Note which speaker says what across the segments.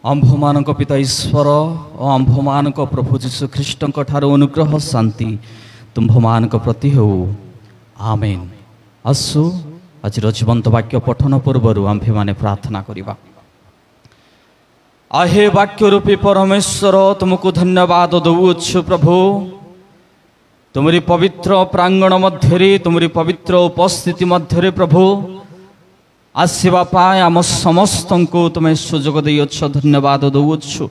Speaker 1: आंभमानक पिता ईश्वर और आंभमानक प्रभु जीशु ख्रीष्ट अनुग्रह शांति तुम्भमानक प्रति हो आमेन। आसु आज जीवंत वाक्य पठन पूर्व आंभे माने प्रार्थना करिबा। आहे वाक्य रूपी परमेश्वर तुमको धन्यवाद दउछु प्रभु। तुमरी पवित्र प्रांगण मध्य तुमरी पवित्र उपस्थिति मध्य प्रभु आसवा पाए आम समस्त को तुम्हें सुजोग देछ धन्यवाद दउछु।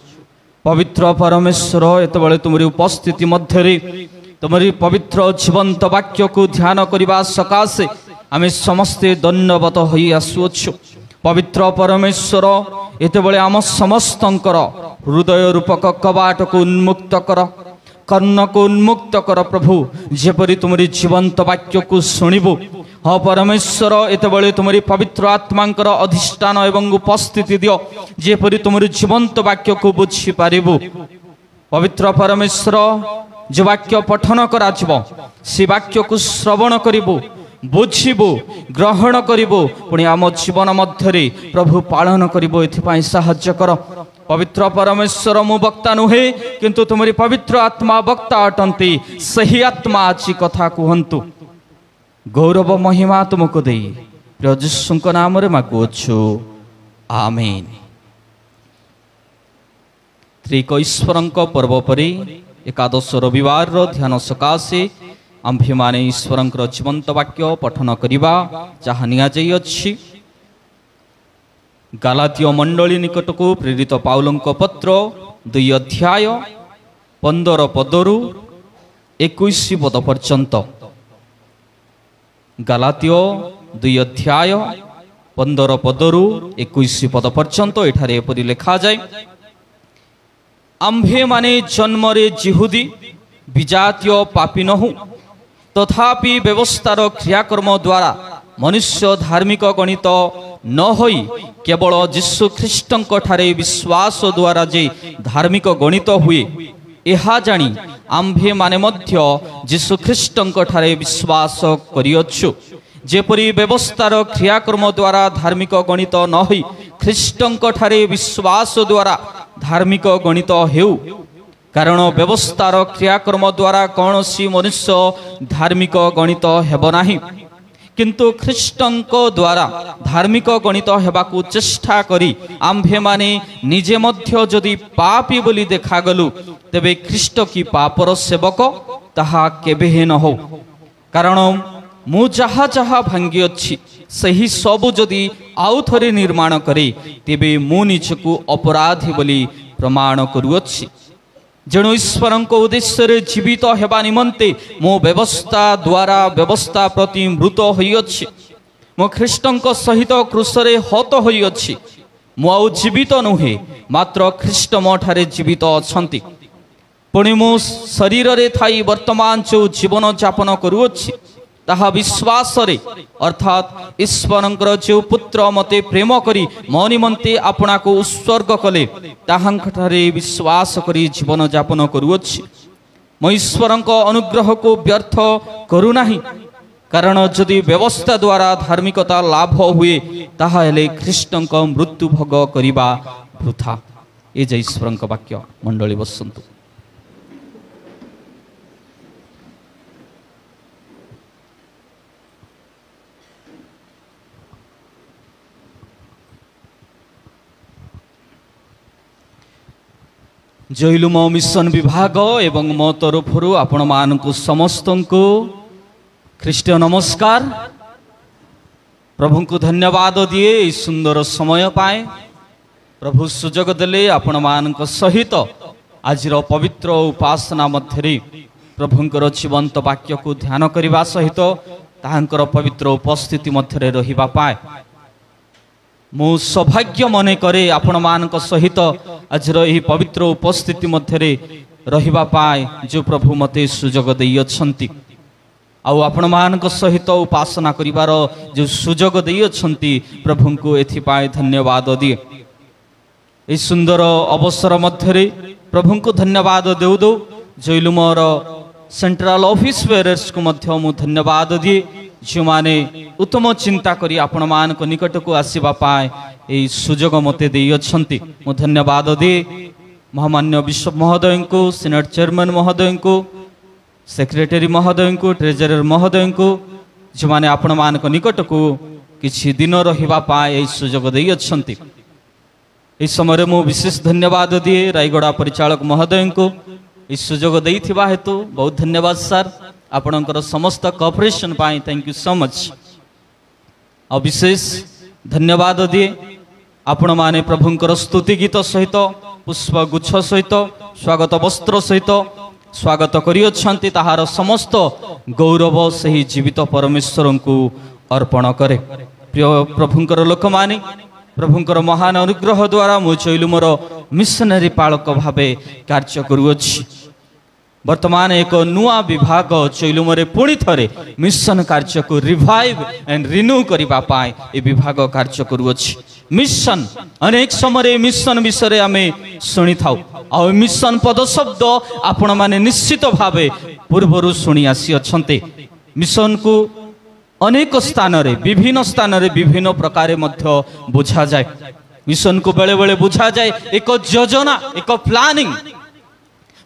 Speaker 1: पवित्र परमेश्वर एतबले तुमरी उपस्थिति मध्य तुमरी पवित्र जीवंत वाक्य को ध्यान करने सकाशे आम समस्ते दंडवत हो आसुअछु। पवित्र परमेश्वर एतबले आम समस्त हृदय रूपक कबाट को उन्मुक्त कर, कर्ण को उन्मुक्त कर प्रभु। जेपरी तुमरी जीवंत वाक्य को शुणिबु हाँ परमेश्वर एतबले तुमरी पवित्र आत्मांकर अधिष्ठान एवं उपस्थिति दियो जेपरी तुमरी जीवंत वाक्य को बुझी पारिबु। पवित्र परमेश्वर जो वाक्य पठन करा से वाक्य को श्रवण करिबु, बुझिबु, ग्रहण करिबु, पुणी आम जीवन मध्य प्रभु पालन करिबु। एथिपाई साहाय्य कर। पवित्र परमेश्वर मु वक्ता नुहे किंतु तुमरी पवित्र आत्मा वक्ता अटंती। सही आत्मा आछि कथा कहंतु। गौरव महिमा तुमको दे प्रिय जीशुंक नाम रे मागुछु आमेन। त्रिक ईश्वरंक पर्व परि एकादश रविवार ध्यान सकाशे आंभे माने ईश्वरंकर जीवंत वाक्य पठन करिबा जहा निया जाई अछि। गालातिय मंडली निकट को प्रेरित पाउलंक पत्र 2 अध्याय 15 पदरु 21 पद पर्यंत। गालातिय 2 अध्याय 15 पदरु 21 पद पर्यंत एठारे एपरि लिखा जाय। आंभे माने जन्मरे जिहुदी विजातीय पापी नहु तथापि व्यवस्थार क्रियाकर्म द्वारा मनुष्य धार्मिक गणित न होई केवल जीशु ख्रीष्टंक ठारे विश्वास द्वारा जे धार्मिक गणित हुए एहा जानी आंभे माने मध्य जीशु ख्रीष्टंक ठारे विश्वास करियछु। जेपरि व्यवस्थार क्रियाकर्म द्वारा धार्मिक गणित न होई ख्रीष्टंक ठारे विश्वास द्वारा धार्मिक गणित हेउ। कारण व्यवस्थार क्रियाकर्म द्वारा कौनसी मनुष्य धार्मिक गणित हेब नाही, किंतु ख्रीष्टंक द्वारा धार्मिक गणित हेबाकू चेष्टा करी आंभे माने निजे मध्य जदि पापी बोली देखागलु तेबे ख्रीष्ट की पापर सेवक ताहा केबे हे न हो। कारण मु जहा जहा भांगी अछि सही सबु जदि आउ थरे निर्माण करे तेबे मु निजकू अपराधी बोली प्रमाण करुअछि। जेणु ईश्वर उद्देश्य जीवित हेबा निमंते मो व्यवस्था द्वारा व्यवस्था प्रति मृत होइछि। मो ख्रीष्टंक सहित क्रूसरे हत होइछि। मु आउ जीवित नुहे मात्र ख्रीष्ट मो ठारे जीवित अछंती। पुणी मो शरीर रे थाई वर्तमान जो जीवन यापन करुअछि ताहा विश्वास रे अर्थात ईश्वरंकर जो पुत्र मते प्रेम करी मो निमंते आपना को उत्सर्ग कले ताहांठारे विश्वास करी जीवन यापन करुअछि। मो ईश्वरंक अनुग्रह को व्यर्थ करू नाही। कारण जदि व्यवस्था द्वारा धार्मिकता लाभ हुए ताहा हेले ख्रीष्टंक मृत्यु भोग करिबा वृथा। ए जे ईश्वरंक वाक्य। मंडली बसंतु। जैलुम मिशन विभाग एवं मो तरफ आपण मानकु समस्त को ख्रीष्ट नमस्कार। प्रभु को धन्यवाद दिए सुंदर समय पाए प्रभु सुजोग देले आपण मानक सहित आजिर पवित्र उपासना मध्य प्रभुंकर जीवंत वाक्य को ध्यान करने सहित ताहांकर पवित्र उपस्थिति मध्य रहिबा पाए मु सौभाग्य मने करे आपण मानक सहित आजर यही पवित्र उपस्थिति मध्य रहिबा पाए जो प्रभु मते सुजोग देई अछंती। आउ आपण मानक सहित उपासना करिवार जो सुजोग देई अछंती प्रभु को एथि पाए धन्यवाद दिए। ए सुंदर अवसर मध्य प्रभु को धन्यवाद देउ दो। जैलुमर सेंट्रल ऑफिस बेयरर्स को मध्य मु धन्यवाद दिए जो माने उत्तम चिंता करी आपण मान को निकट को आसीबा पाए এই সুযোগ মতে ଦେଇଅଛନ୍ତି। ମୁଁ ଧନ୍ୟବାଦ ଦିଏ ମହାମାନ୍ୟ ବିଶପ ମହୋଦୟଙ୍କୁ, ସିନେଟ୍ ଚେୟାରମ୍ୟାନ୍ ମହୋଦୟଙ୍କୁ, ସେକ୍ରେଟାରୀ ମହୋଦୟଙ୍କୁ, ଟ୍ରେଜରର ମହୋଦୟଙ୍କୁ, ଯେଉଁମାନେ ଆପଣମାନଙ୍କ ନିକଟକୁ କିଛି ଦିନ ରହିବା ପାଇଁ ଏହି ସୁଯୋଗ ଦେଇଅଛନ୍ତି। ଏହି ସମୟରେ ମୁଁ ବିଶେଷ ଧନ୍ୟବାଦ ଦିଏ ରାୟଗଡ଼ା ପରିଚାଳକ ମହୋଦୟଙ୍କୁ ଏହି ସୁଯୋଗ ଦେଇଥିବା ହେତୁ ବହୁତ ଧନ୍ୟବାଦ ସାର୍। ଆପଣଙ୍କର ସମସ୍ତ କୋଅପରେସନ୍ ପାଇଁ ଥ୍ୟାଙ୍କ ୟୁ ସୋ ମଚ୍। ଆଉ ବିଶେଷ ଧନ୍ୟବାଦ ଦିଏ ଆପଣମାନେ ପ୍ରଭୁଙ୍କର ସ୍ତୁତି ଗୀତ ସହିତ, ପୁଷ୍ପଗୁଚ୍ଛ ସହିତ, ସ୍ୱାଗତ ବସ୍ତ୍ର ସହିତ ସ୍ୱାଗତ କରିଅଛନ୍ତି। ତାହାର ସମସ୍ତ ଗୌରବ ସେହି ଜୀବିତ ପରମେଶ୍ୱରଙ୍କୁ ଅର୍ପଣ କରେ। ପ୍ରିୟ ପ୍ରଭୁଙ୍କର ଲୋକମାନେ, ପ୍ରଭୁଙ୍କର ମହାନ ଅନୁଗ୍ରହ ଦ୍ୱାରା ମୁଁ ଚୈଲୁମର ମିଶନାରୀ ପାଳକ ଭାବେ କାର୍ଯ୍ୟ କରୁଅଛି। ବର୍ତ୍ତମାନ ଏକ ନୂଆ ବିଭାଗ ଚୈଲୁମରେ ପୁଣି ଥରେ ମିଶନ କାର୍ଯ୍ୟକୁ ରିଭାଇଭ୍ ଆଣ୍ଡ ରିନ୍ୟୁ କରିବା ପାଇଁ ଏ ବିଭାଗ କାର୍ଯ୍ୟ କରୁଅଛି। ମିଶନ, ଅନେକ ସମୟରେ ମିଶନ ବିଷୟରେ ଆମେ ଶୁଣିଥାଉ, ଆଉ ମିଶନ ପଦ ଶବ୍ଦ ଆପଣମାନେ ନିଶ୍ଚିତ ଭାବେ ପୂର୍ବରୁ ଶୁଣି ଆସିଅଛନ୍ତି। ମିଶନକୁ ଅନେକ ସ୍ଥାନରେ, ବିଭିନ୍ନ ସ୍ଥାନରେ ବିଭିନ୍ନ ପ୍ରକାର ମଧ୍ୟ ବୁଝାଯାଏ। ମିଶନକୁ ବେଳେ ବେଳେ ବୁଝାଯାଏ ଏକ ଯୋଜନା, ଏକ ପ୍ଲାନିଂ।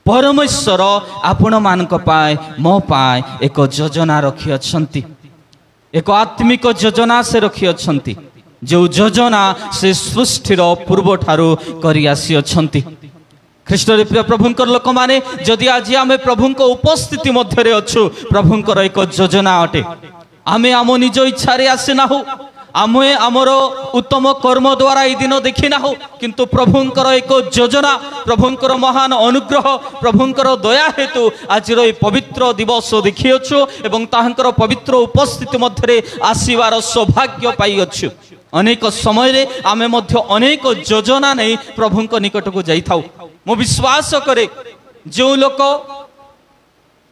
Speaker 1: ପରମେଶ୍ୱର ଆପଣମାନଙ୍କ ପାଇଁ, ମୋ ପାଇଁ ଏକ ଯୋଜନା ରଖିଅଛନ୍ତି, ଏକ ଆତ୍ମିକ ଯୋଜନା ସେ ରଖିଅଛନ୍ତି, ଯେଉଁ ଯୋଜନା ସେ ସୃଷ୍ଟିର ପୂର୍ବଠାରୁ କରି ଆସିଅଛନ୍ତି। ଖ୍ରୀଷ୍ଟରେ ପ୍ରିୟ ପ୍ରଭୁଙ୍କର ଲୋକମାନେ, ଯଦି ଆଜି ଆମେ ପ୍ରଭୁଙ୍କ ଉପସ୍ଥିତି ମଧ୍ୟରେ ଅଛୁ, ପ୍ରଭୁଙ୍କର ଏକ ଯୋଜନା ଅଟେ। ଆମେ ଆମ ନିଜ ଇଚ୍ଛାରେ ଆସିନାହୁଁ, ଆମେ ଆମର ଉତ୍ତମ କର୍ମ ଦ୍ୱାରା এই ଦିନ ଦେଖିନାହୁଁ, କିନ୍ତୁ ପ୍ରଭୁଙ୍କର ଏକ ଯୋଜନା, ପ୍ରଭୁଙ୍କର ମହାନ ଅନୁଗ୍ରହ, ପ୍ରଭୁଙ୍କର ଦୟା ହେତୁ ଆଜିର ଏହି ପବିତ୍ର ଦିବସ ଦେଖିଅଛୁ ଏବଂ ତାହାଙ୍କର ପବିତ୍ର ଉପସ୍ଥିତି ମଧ୍ୟରେ ଆସିବାର ସୌଭାଗ୍ୟ ପାଇଅଛୁ। ଅନେକ ସମୟରେ ଆମେ ମଧ୍ୟ ଅନେକ ଯୋଜନା ନେଇ ପ୍ରଭୁଙ୍କ ନିକଟକୁ ଯାଇଥାଉ। ମୁଁ ବିଶ୍ୱାସ କରେ ଯେଉଁ ଲୋକ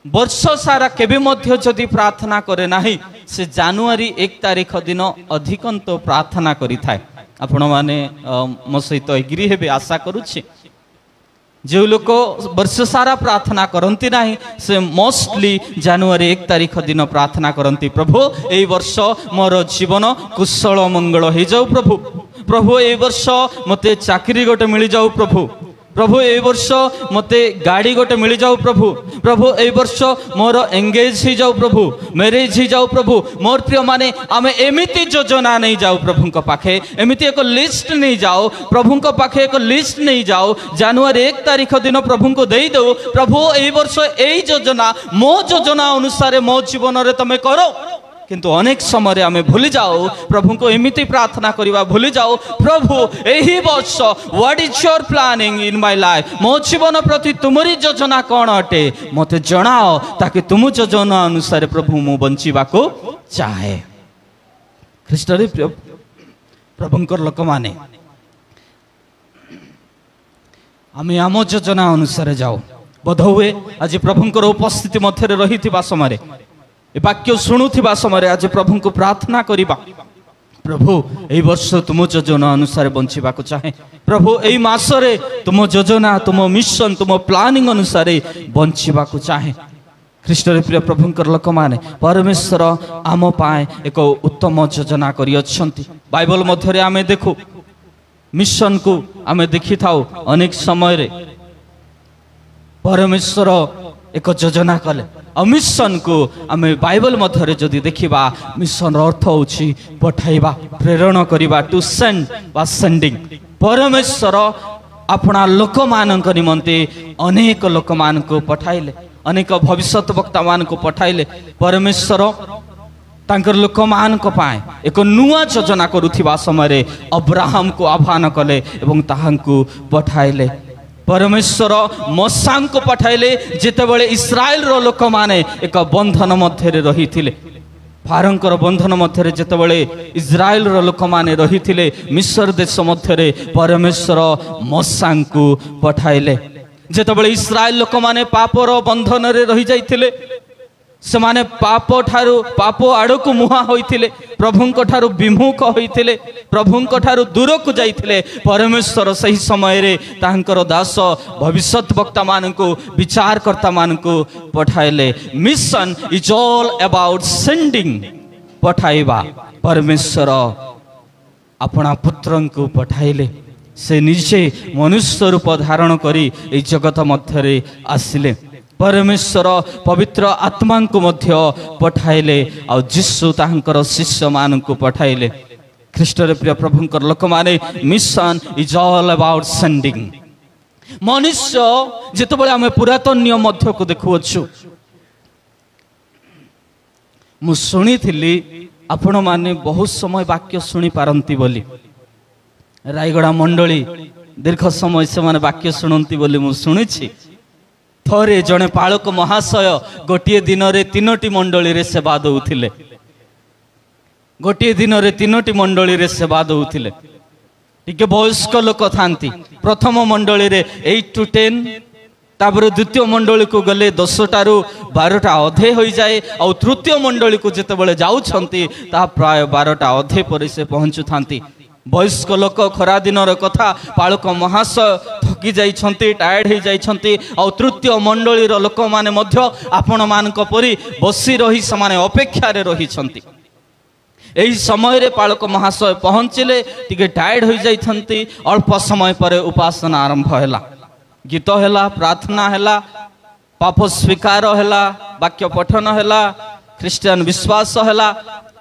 Speaker 1: ବର୍ଷ ସାରା କେବେ ମଧ୍ୟ ଯଦି ପ୍ରାର୍ଥନା କରେ ନାହିଁ, ସେ ଜାନୁଆରୀ 1 ତାରିଖ ଦିନ ଅଧିକନ୍ତ ପ୍ରାର୍ଥନା କରିଥାଏ। ଆପଣମାନେ ମୋ ସହିତ ଏଗ୍ରି ହେବେ ଆଶା କରୁଛି। ଯେଉଁ ଲୋକ ବର୍ଷ ସାରା ପ୍ରାର୍ଥନା କରନ୍ତି ନାହିଁ, ସେ ମୋଷ୍ଟଲି ଜାନୁଆରୀ 1 ତାରିଖ ଦିନ ପ୍ରାର୍ଥନା କରନ୍ତି, ପ୍ରଭୁ ଏଇ ବର୍ଷ ମୋର ଜୀବନ କୁଶଳ ମଙ୍ଗଳ ହେଇଯାଉ, ପ୍ରଭୁ ପ୍ରଭୁ ଏଇ ବର୍ଷ ମୋତେ ଚାକିରି ଗୋଟେ ମିଳିଯାଉ, ପ୍ରଭୁ प्रभु ए वर्ष मते गाड़ी गोटे मिल जाऊ, प्रभु प्रभु ए वर्ष मोर एंगेज ही जाऊ, प्रभु मैरिज ही जाऊ, प्रभु मोर प्रिय माने आमे एमिति योजना नहीं जाऊ, प्रभु को पाखे एमिति एक लिस्ट नहीं जाऊ, प्रभु को पाखे एक लिस्ट नहीं जाऊ, जनवरी 1 तारीख दिन प्रभु को दे दो, प्रभु ए वर्ष ए योजना मो योजना अनुसार मो जीवन रे तमे करो। किंतु अनेक समय आम भूली जाओ प्रभु को एमिति प्रार्थना करवा भूली जाओ, प्रभु यही वर्ष what is your planning in my life, मो जीवन प्रति तुमरी योजना कौन अटे मते जनाओ, ताकि तुम योजना अनुसार प्रभु मु बंचीबा को चाहे। ख्रीष्टरे प्रभुंकर लोक माने आम आम योजना अनुसार जाओ। बोध हुए आज प्रभुंकर उपस्थिति मध्य रही समय वाक्य शुणुवा समय आज प्रभु को प्रार्थना करिबा, प्रभु ए वर्ष तुम योजना अनुसार बंचीबा को चाहे, प्रभु ए मासरे तुम योजना तुम मिशन तुम प्लानिंग अनुसार बंचीबा को चाहे। ख्रीष्टरे प्रिय प्रभुंकर लोक माने परमेश्वर आम पाए एक उत्तम योजना करि अछंती। बाइबल मध्यरे आमे देखु मिशन को आमे देखि थाउ, अनेक समय रे परमेश्वर एक योजना कले और मिशन को आम बाइबल मध्य जदि देखा मिशन अर्थ होछि पठाइबा प्रेरण करिबा, टू सेंड बा सेंडिंग। परमेश्वर अपना लोक मानक निमंते अनेक लोक मान को पठाइले, अनेक भविष्यत वक्ता मान को पठाइले। परमेश्वर तांकर लोक मान को पाए एक नुआ योजना करुथिबा समय अब्राहम को आह्वान कले एवं ताहांकु पठाइले। परमेश्वर मोसा को पठाइले जेतेबेले इस्राएल रो लोक माने एक बंधन मध्य रही थिले, फारंकर बंधन मध्य जेतेबेले इस्राएल रो लोक माने रही थिले मिस्र देश मध्य परमेश्वर मोसा को पठाइले। जेतेबेले इस्राएल लोक माने पापर बंधन रे रही जाइथिले, से माने पाप ठारू पाप आड़ को मुहा होइथिले, प्रभुंक ठारू विमुख होइथिले, प्रभुंक ठारू दूर को जाइथिले। परमेश्वर सही समय रे तांकर दास भविष्यत वक्ता मान को विचारकर्ता मान को पठाइले। Mission is all about sending, पठाइबा। परमेश्वर अपना पुत्र को पठाइले से निजे मनुष्य रूप धारण करी ए जगत मध्य आसिले परमेश्वर पवित्र आत्मा को मध्य पठाइले आ जीशु तांकर शिष्य मान को पठाइले ख्रीष्ट प्रिय प्रभुंकर लोक माने mission is all about sending मनुष्य जिते आम पुरातन नियम मध्य को देखुअछु मु शुणी थी आपण माने बहुत समय वाक्य शुणी पारंती बोली रायगड़ा मंडली दीर्घ समय से माने वाक्य शुणती बोली मु शुणी थरे जड़े पालक महाशय गोटे दिन रे 3टी मंडली रे सेवा दउथिले गोटे दिन रे 3टी मंडली रे सेवा दउथिले टिके वयस्क लोक थांती प्रथम मंडली रे 8 to 10 तापर द्वितीय मंडली को गले 10टा रु 12टा अधे हो जाए और तृतीय मंडली को जिते बळे जाउछंती ता प्राय 12टा अधे पर से पहुंचु थांती वयस्क लोक खरा दिन कथा पालक महाशय थकी जाइछंती टायर्ड हो जाइछंती और तृतीय मंडली रो लोक माने मध्य आपण मानक परी बसी रही समाने अपेक्षा रे रहिछंती एही समय रे पालक महाशय पहुंचले टिके टायर्ड हो जाइछंती अल्प समय पर उपासना आरंभ हैला गीत हैला प्रार्थना हैला पाप स्वीकार हैला वाक्य पठन हैला ख्रिस्टियन विश्वास हैला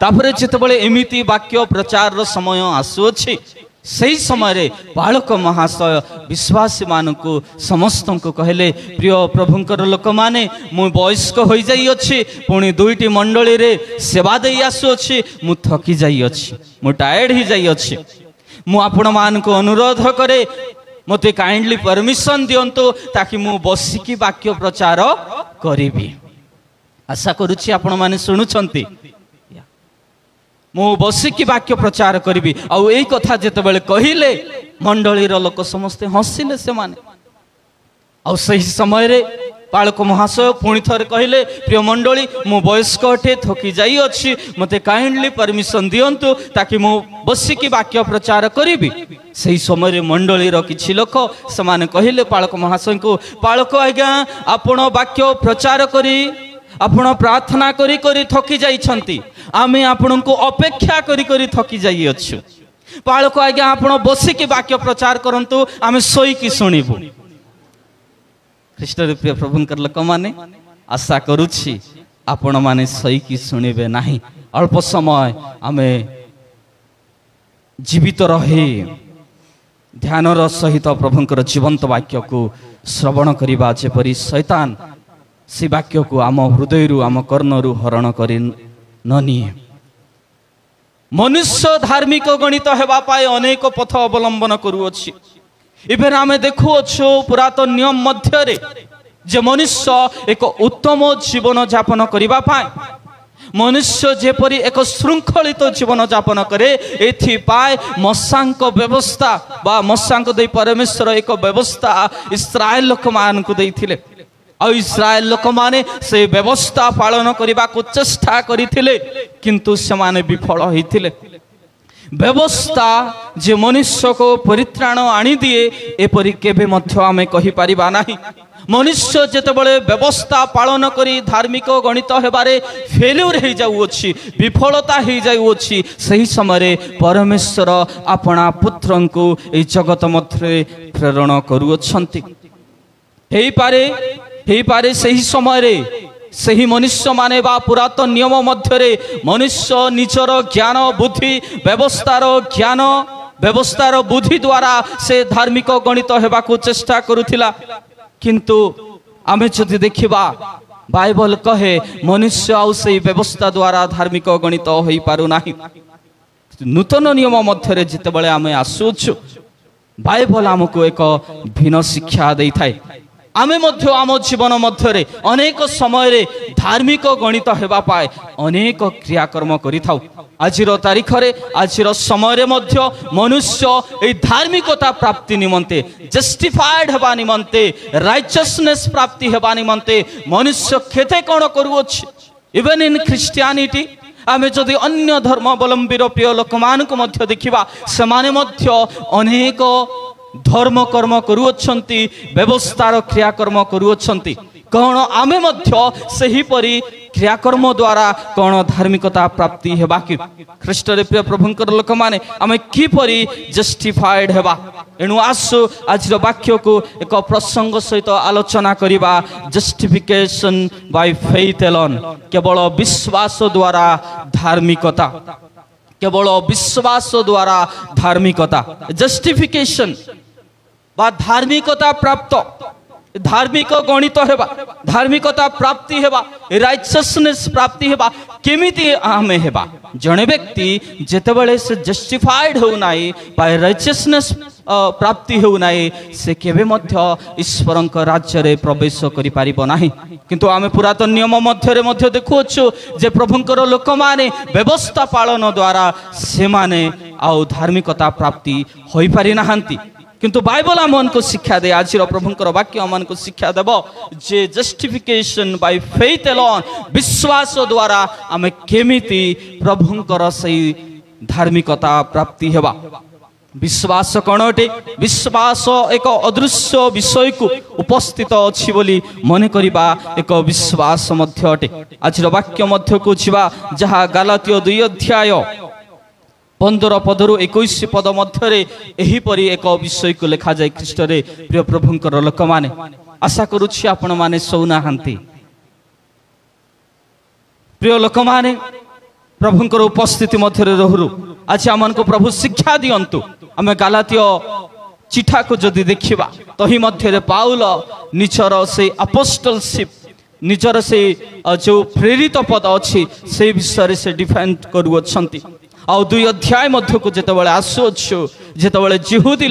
Speaker 1: तापरे जितेबले एमिति वाक्य प्रचार रो समय आसुअछि सही समय रे बालक महाशय विश्वासी मानकु समस्त को कहले प्रिय प्रभुंकर लोक माने मु वयस्क हो जाई अछि पुणी 2टी मंडली रे सेवा देई आसुअछि मु थकी जाई अछि मु टायर्ड ही जाई अछि मु आपण मानकु अनुरोध करे मते काइंडली परमिशन दियंतु ताकि मु बसिकी वाक्य प्रचार करिबी आशा करूछि आपण माने सुनुछंती मु बसिकी वाक्य प्रचार करी आउ यही कथा जिते बड़े कहले मंडली लोक समस्ते हसिले से माने आउ सही समय रे पालक महाशय पुणी थरे कहले प्रिय मंडली मु वयस्क अटे थकी जाई अछि मते काइंडली परमिशन दियंतु ताकि मु बसिकी वाक्य प्रचार करी सही समय रे मंडली किछि लोक से माने कहले पालक महाशय को पालक आज्ञा आपण वाक्य प्रचार करी आपण प्रार्थना करी करी थकी जाइछंती आमे आपण को अपेक्षा करी करी थकी जाई अछु पालक आज्ञा आपण बसिकी वाक्य प्रचार करंतु आमे सोई की सुनिबु ख्रीष्ट प्रिय प्रभुंकर लोक माने आशा करूछि आपण माने सोई की सुनिबे नाही अल्प समय आमे जीवित रही ध्यानर सहित प्रभुंकर जीवंत वाक्य को श्रवण करिबा जेपरि शैतान से वाक्य को आम हृदय आम कर्णरु हरण कर निए मनुष्य धार्मिक गणित हेबा पाए अनेक पथ अवलंबन करुअछि इबेन आमे देखुअछु पुरातन नियम मध्य रे जे मनुष्य एक उत्तम जीवन यापन करिबा पाए मनुष्य जेपरि एक श्रृंखलित जीवन यापन करे एथि पाए मसांक व्यवस्था बा मसांक दे परमेश्वर एक व्यवस्था इस्राएल लोक मान को देथिले और इस्राएल लोक माने से व्यवस्था पालन करने को चेष्टा करथिले किंतु से माने विफल होइथिले व्यवस्था जे मनुष्य को परित्राण आनी दिए एपरि केबे मध्य आमे कहि परिबा नाही मनुष्य जेतेबेले व्यवस्था पालन करी धार्मिक गणित हेबारे फेल्यूर हो जाउछि विफलता हो जाउछि सही समय परमेश्वर अपना पुत्र को ए जगत मध्य प्रेरण करुअछंती हेई पारे सही समय रे सही मनुष्य माने बा पुरातन नियम मध्य रे मनुष्य निजर ज्ञान बुद्धि व्यवस्थार बुद्धि द्वारा से धार्मिक गणित हेबा को चेष्टा करुथिला किंतु आमे जदि देखिबा बाइबल कहे मनुष्य आउ से व्यवस्था द्वारा धार्मिक गणित होई पारु नाही नूतन नियम मध्य रे जिते बेले आमे आसुछु बाइबल हमको एक भिन्न शिक्षा देई थाए आमे मध्य आम जीवन मध्य रे अनेक समय रे धार्मिक गणित हेबा पाए अनेक क्रियाकर्म करि थाउ आजिर तारीख रे आजिर समय रे मध्य मनुष्य ए धार्मिकता प्राप्ति निमंते जस्टिफाइड हेबा निमंते राइचियसनेस प्राप्ति हेबा निमंते मनुष्य केते कोन करूअछि इवन इन क्रिश्चियनिटी आमे जदि अन्य धर्मावलंबीर प्रिय लोक मान को मध्य देखिबा समाने मध्य अनेक धर्म कर्म व्यवस्थार क्रियाकर्म करुअछंती कौन आमे मध्य सही परी क्रियाकर्म द्वारा कौन धार्मिकता प्राप्ति हेबा कि ख्रीष्ट रे प्रिय प्रभुंकर लोक माने आमे किपरि जस्टिफाइड हेबा एणु आसु आज वाक्य को एक प्रसंग सहित आलोचना करिबा जस्टिफिकेशन बाय फेथ एलोन केवल विश्वास द्वारा धार्मिकता केवल विश्वास द्वारा धार्मिकता जस्टिफिकेशन बा धार्मिकता प्राप्त धार्मिक गणित हेबा धार्मिकता प्राप्ति हेबा राइचसनेस प्राप्ति हेबा केमिति आमे हेबा जणे व्यक्ति जेतेबेले से जस्टिफाइड हो नाई बाय राइचसनेस प्राप्ति हो नाई से केबे मध्य ईश्वरक राज्य रे प्रवेश करि पारिबो नाही किंतु आमे पुरातन नियम मध्य रे मध्य देखुछु जे प्रभुंकर लोक माने व्यवस्था पालन द्वारा से माने आ धार्मिकता प्राप्ति होई पारि नाहंती किंतु बाइबल आमन को शिक्षा दे आज प्रभुंकर वाक्य आमन को शिक्षा देव जे जस्टिफिकेशन बाय फेथ एलोन विश्वास द्वारा आमे केमिति प्रभुंकर सही धार्मिकता प्राप्ति हेबा विश्वास कौन अटे विश्वास एक अदृश्य विषय को उपस्थित अछि बोली मन करिबा एक विश्वास मध्य अटे आज वाक्य मध्य को छिबा जहा गलातिय 2 अध्याय 15 पदरु 21 पद मध्य एहीपरि एक विषय को लिखा जाए ख्रीष्ट रे प्रिय प्रभुंकर लोक माने आशा करूछि आपण माने सौना हांती प्रिय लोक माने प्रभुंकर उपस्थिति मध्य रहरु आज आमन को प्रभु शिक्षा दियंतु आमे गलातिय चिठा को जदि देखिबा तही मध्य पाउल निचर से अपोस्टलशिप निचर से जो प्रेरित पद अछि से विषय से डिफेंड करूछंती आ 2 अध्याय मध्य को जेतेबेले आसुछु जेतेबेले जिहुदी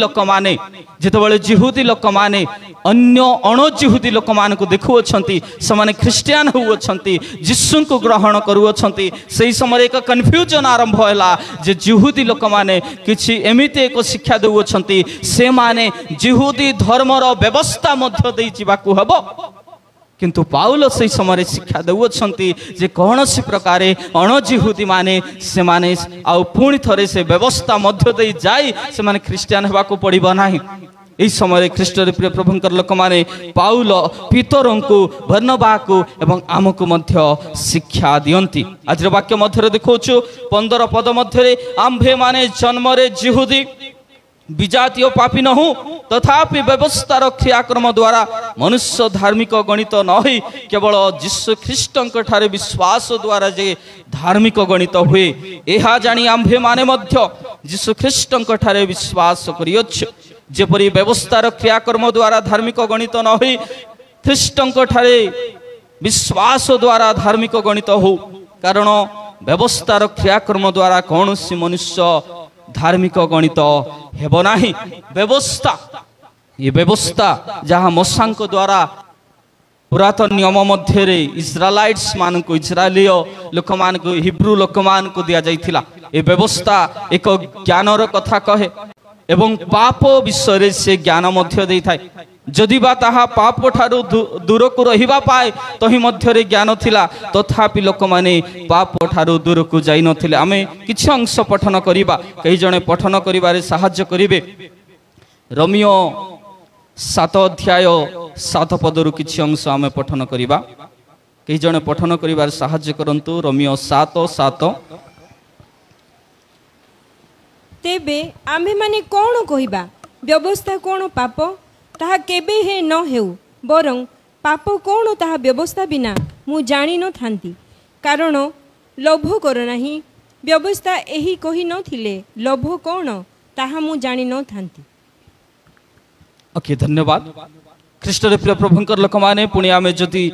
Speaker 1: लोक माने अन्य अणजिहुदी लोक मान को देखुछंती समाने ख्रिस्टियन हुछंती यीशु को ग्रहण करूछंती सही समय एक कन्फ्यूजन आरंभ होला जे जिहुदी लोक माने किछि एमिते एक शिक्षा देउछंती से माने जिहुदी धर्मर व्यवस्था मध्य देई जिबाकू हबो किंतु पाउल से समय शिक्षा देउछंती जे कौनसी प्रकार अणजिहुदी माने से माने आउ पुणी थरे से व्यवस्था मध्य दे जाई से माने ख्रिस्टियन हेबा को पड़िबो नाही एई समय ख्रीष्ट रे प्रिय प्रभुंकर लोक माने पाउल पितरों को बर्नबा को एवं आमको मध्य शिक्षा दियंती आज वाक्य मध्य देखोछु 15 पद मध्य आम्भे माने जन्म रे जिहुदी विजातीय पापी नहु तथापि व्यवस्थार क्रियाक्रम द्वारा मनुष्य धार्मिक गणित न होई केवल यीशु ख्रीष्टंक ठारे विश्वास द्वारा जे धार्मिक गणित हुए एहा जानी आम्भे माने मध्य यीशु ख्रीष्टंक ठारे विश्वास करियछ जेपरि व्यवस्थार क्रियाक्रम द्वारा धार्मिक गणित न होई ख्रीष्टंक ठारे विश्वास द्वारा धार्मिक गणित हो कारण व्यवस्थार क्रियाक्रम द्वारा कौनसी मनुष्य धार्मिक गणित हेबो नाही व्यवस्था ये व्यवस्था जहाँ मोसांक द्वारा पुरातन नियम मध्य रे इस्राएलाइट्स मान को इस्राएलीय लोक मान को हिब्रू लोक मान को दिया जाइथिला ए व्यवस्था एक ज्ञानर कथा कहे एवं पाप विषय से ज्ञान मध्य देई थाए जदि बा ताहा पाप ठारू दूर को रहिबा पाए तही मध्य रे ज्ञान थिला तथापि लोक माने पाप ठारू दूर को जाई नथिले आमे किछि अंश पठन करिबा कई जणे पठन करिबारे सहाय्य करिवे रोमियो 7 अध्याय 7 पदरु किछि अंश आमे पठन करिबा कई जणे पठन करिबारे सहाय्य करंतु रोमियो 7:7
Speaker 2: तेबे आमे माने कोन कहिबा व्यवस्था कोन पाप ताहा केबे हे न हेउ बरं पाप कोण ताहा व्यवस्था बिना मु जानी न थांती कारण लोभ कर नाही व्यवस्था एही कही न थिले लोभ कोण ताहा मु जानी न थांती
Speaker 1: ओके धन्यवाद ख्रीष्ट रे प्रिय प्रभुंकर लोक माने पुणी आमे जदि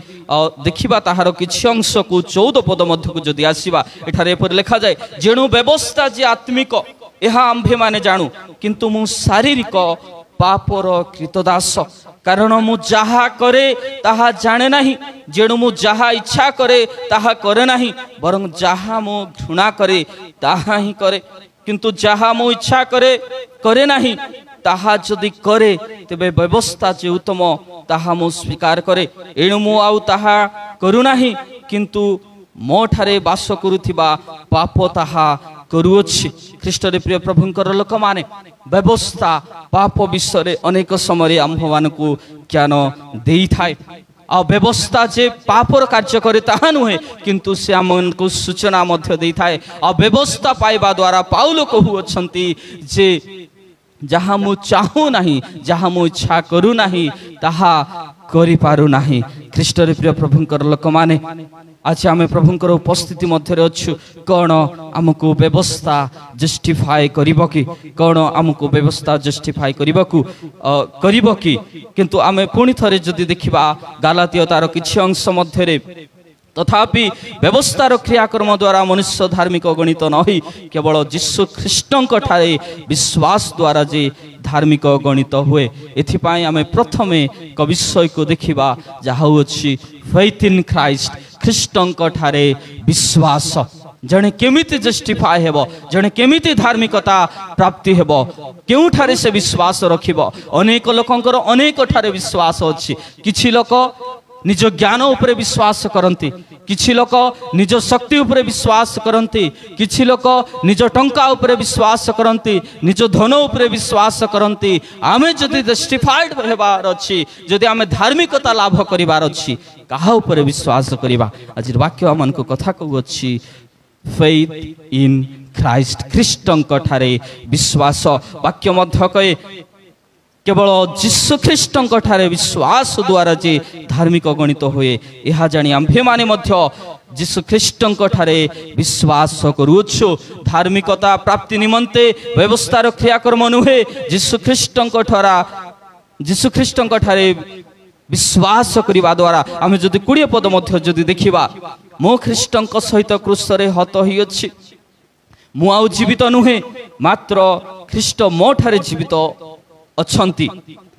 Speaker 1: देखिबा ताहार किछि अंश को 14 पद मध्य को जदि आसीबा एठारे पर लिखा जाय जेणु व्यवस्था जे आत्मिक एहा आम्भे माने जानू किंतु मु शारीरिक पापर कृतदास कारण मु जहा करे ताहा जाने नहीं जेणु मु जहा इच्छा करे ताहा करे नहीं बरं जहा मु घृणा करे ताहा ही करे किंतु जहा मु इच्छा करे नहीं ताहा जदि करे तेबे व्यवस्था जे उत्तम ताहा मु स्वीकार करे एणु मु आउ ताहा करू नाही किंतु मो ठारे वास करुथिबा पाप ताहा करूछि ख्रीष्ट रे प्रिय प्रभुंकर लोक माने व्यवस्था पाप विषय अनेक समय आम्भ मानकु ज्ञान देई थाए आ व्यवस्था जे पापर कार्य करे ताहा नुहे किंतु से आमको सूचना मध्य देई थाए आ व्यवस्था पाइबा द्वारा पाउल कहउछंती जे जहाँ मु चाहू नाही जहाँ मु इच्छा करू नाही ताहा करि पारु नाही। ख्रीष्टर प्रिय प्रभुंकर लोक माने आज आम प्रभुंकर उपस्थिति मध्य अच्छु कौन आमको व्यवस्था जस्टिफाई करिबो कि कौन आमको व्यवस्था जस्टिफाई करिबो कि किंतु आम पुणी थरे जदि देखिबा गालातिय तार किछि अंश मध्य तथापि व्यवस्थार क्रियाकर्म द्वारा मनुष्य धार्मिक गणित नही केवल जीशु ख्रीष्टंक ठारे विश्वास द्वारा जे धार्मिक गणित हुए। एथिपाई आमे प्रथमे कविषय को देखिबा जहा अछि फेथ इन क्राइस्ट ख्रीष्टंक ठारे विश्वास जने केमिति जस्टिफाई हेबो जने केमिति धार्मिकता प्राप्ति हेबो केउ ठारे से विश्वास रखिबो। अनेक लोकंकर अनेक ठारे विश्वास अछि किछि लोक निज ज्ञान उपरे विश्वास करती किछि लोक निज शक्ति उपरे विश्वास करती किछि लोक निज टंका उपरे विश्वास करती निज धन उपरे विश्वास करती। आमे जदि जस्टिफाइड हेबार अछि जदि आमे धार्मिकता लाभ करिवार अछि काहा उपरे विश्वास करिबा। आज वाक्य हमनको कथा कहू अछि फेथ इन क्राइस्ट ख्रीष्टंक ठारे विश्वास। वाक्य मध्य कहे केवल जीशु ख्रीष्टंक ठारे विश्वास द्वारा जे धार्मिक गणित हुए यह जानी आम्भे माने मध्य जीशु ख्रीष्टंक ठारे विश्वास करूछु। धार्मिकता प्राप्ति निमंते व्यवस्थार क्रियाकर्म नुहे जीशु ख्रीष्टंक ठारे विश्वास करिबा द्वारा आमे जदि 20 पद मध्य जदि देखिबा मो ख्रीष्टंक सहित क्रूसरे हत होई अछि मु आउ जीवित नुहे मात्र ख्रीष्ट मो ठारे जीवित अछंती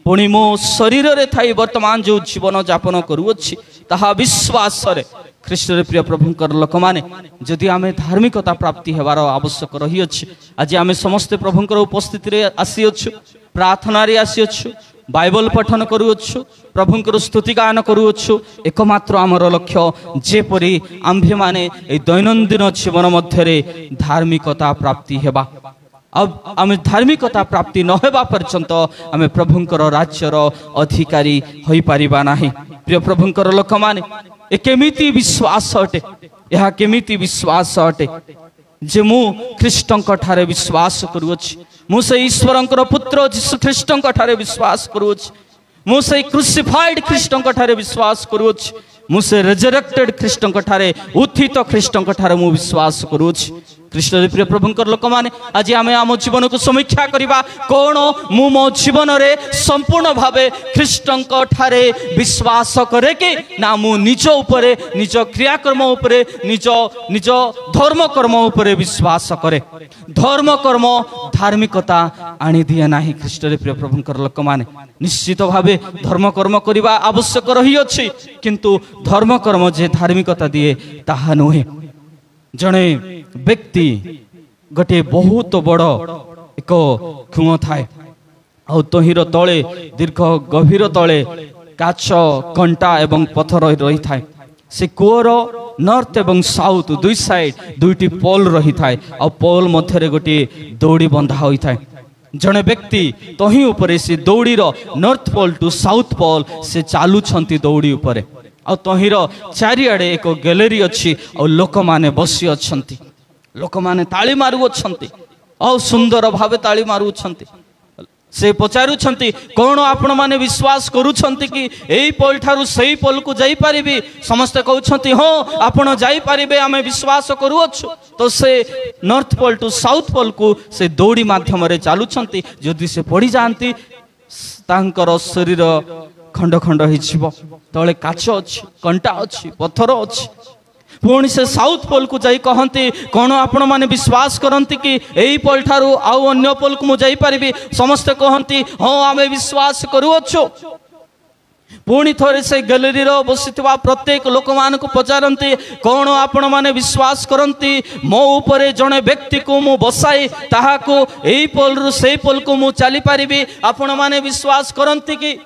Speaker 1: पुणी मो शरीर रे थाई वर्तमान जो जीवन यापन करूछि ताहा विश्वास रे। ख्रीष्टर प्रिय प्रभुंकर लोक माने जदि आमे धार्मिकता प्राप्ति हेबार आवश्यक रही अछि आज आमे समस्त प्रभुंकर उपस्थिति रे आसी अछु प्रार्थना रे आसी अछु बाइबल पठन करूछु प्रभुंकर स्तुति गान करूछु एकमात्र आमर लक्ष्य जेपरि आम्भे माने ए दैनंदिन जीवन मध्य रे धार्मिकता प्राप्ति हेबा। अब आम धार्मिकता प्राप्ति न हेबा पर्यंत आम प्रभुंकर राज्यर अधिकारी होई परिबा नाही। प्रिय प्रभुंकर लोक माने ए केमिति विश्वास अटे यह केमिति विश्वास अटे जे मु ख्रीष्टंक ठारे विश्वास करूछि मु से ईश्वरंकर पुत्र जीशु ख्रीष्टंक ठारे विश्वास करूछि मु से क्रूसिफाइड ख्रीष्टंक ठारे विश्वास करूछि मु से रेजरेक्टेड ख्रीष्टंक ठारे उत्थित ख्रीष्टंक ठारे मु विश्वास करूछि। ख्रीष्टर प्रिय प्रभुंकर लोक माने आज आमे आम जीवन को समीक्षा करिबा कोन मु मो जीवन रे संपूर्ण भावे ख्रीष्टंक ठारे विश्वास करे कि ना मु निज उपरे निज क्रियाकर्म उपरे निज निज धर्म कर्म उपरे विश्वास करे। धर्म कर्म धार्मिकता आनी दिए नाही। ख्रीष्टर प्रिय प्रभुंकर लोक माने निश्चित भावे धर्म कर्म करिबा आवश्यक रही अछि किंतु धर्म कर्म जे धार्मिकता दिए ताहा नुहे। जने व्यक्ति गोटे बहुत बड़ एक खुह थाए आ तहिर तले दीर्घ गभीर तले काच कंटा एवं पथर रही थाए से कूअर नॉर्थ एवं साउथ दुई साइड दुईटी पोल रही थाए आ पोल मध्य गोटे दौड़ी बंधा होई थाए। जने व्यक्ति तही उपरे से दौड़ीर north pole to south pole से चालू छंती दौड़ी उपरे आ तहिर चारिआडे एक गैलरी अच्छी और लोक माने बसी अछंती लोक माने ताली मारू अछंती और सुंदर भावे ताली मारू अछंती से पचारुछंती कौन आपण माने विश्वास करूछंती कि एई पोल ठारू सही पोल को जाई परिबी समस्त कहउछंती हो आपण जाई परिबे आमे विश्वास करूअछु तो से north pole to south pole को से दौड़ी माध्यम रे चालुछंती जदि से पड़ी जानती तांकर शरीर खंड खंड हो तले काच अच्छी कंटा अच्छी पत्थर अच्छी पुणी से साउथ पोल को जाई कहती कौन आपण माने विश्वास करती कि एई पोल ठारू आउ अन्य पोल को मु जाई परिबी समस्त कहती हाँ आमे विश्वास करूअछु। पुणी थोड़े से गैलरी बसिथिबा प्रत्येक लोक मान को पचारती कौन आपण माने विश्वास करती मो उपरे जड़े व्यक्ति को मु बसाई ताहाको एई पोल रु सेई पोल को मु चली परिबी आपण माने विश्वास करती कि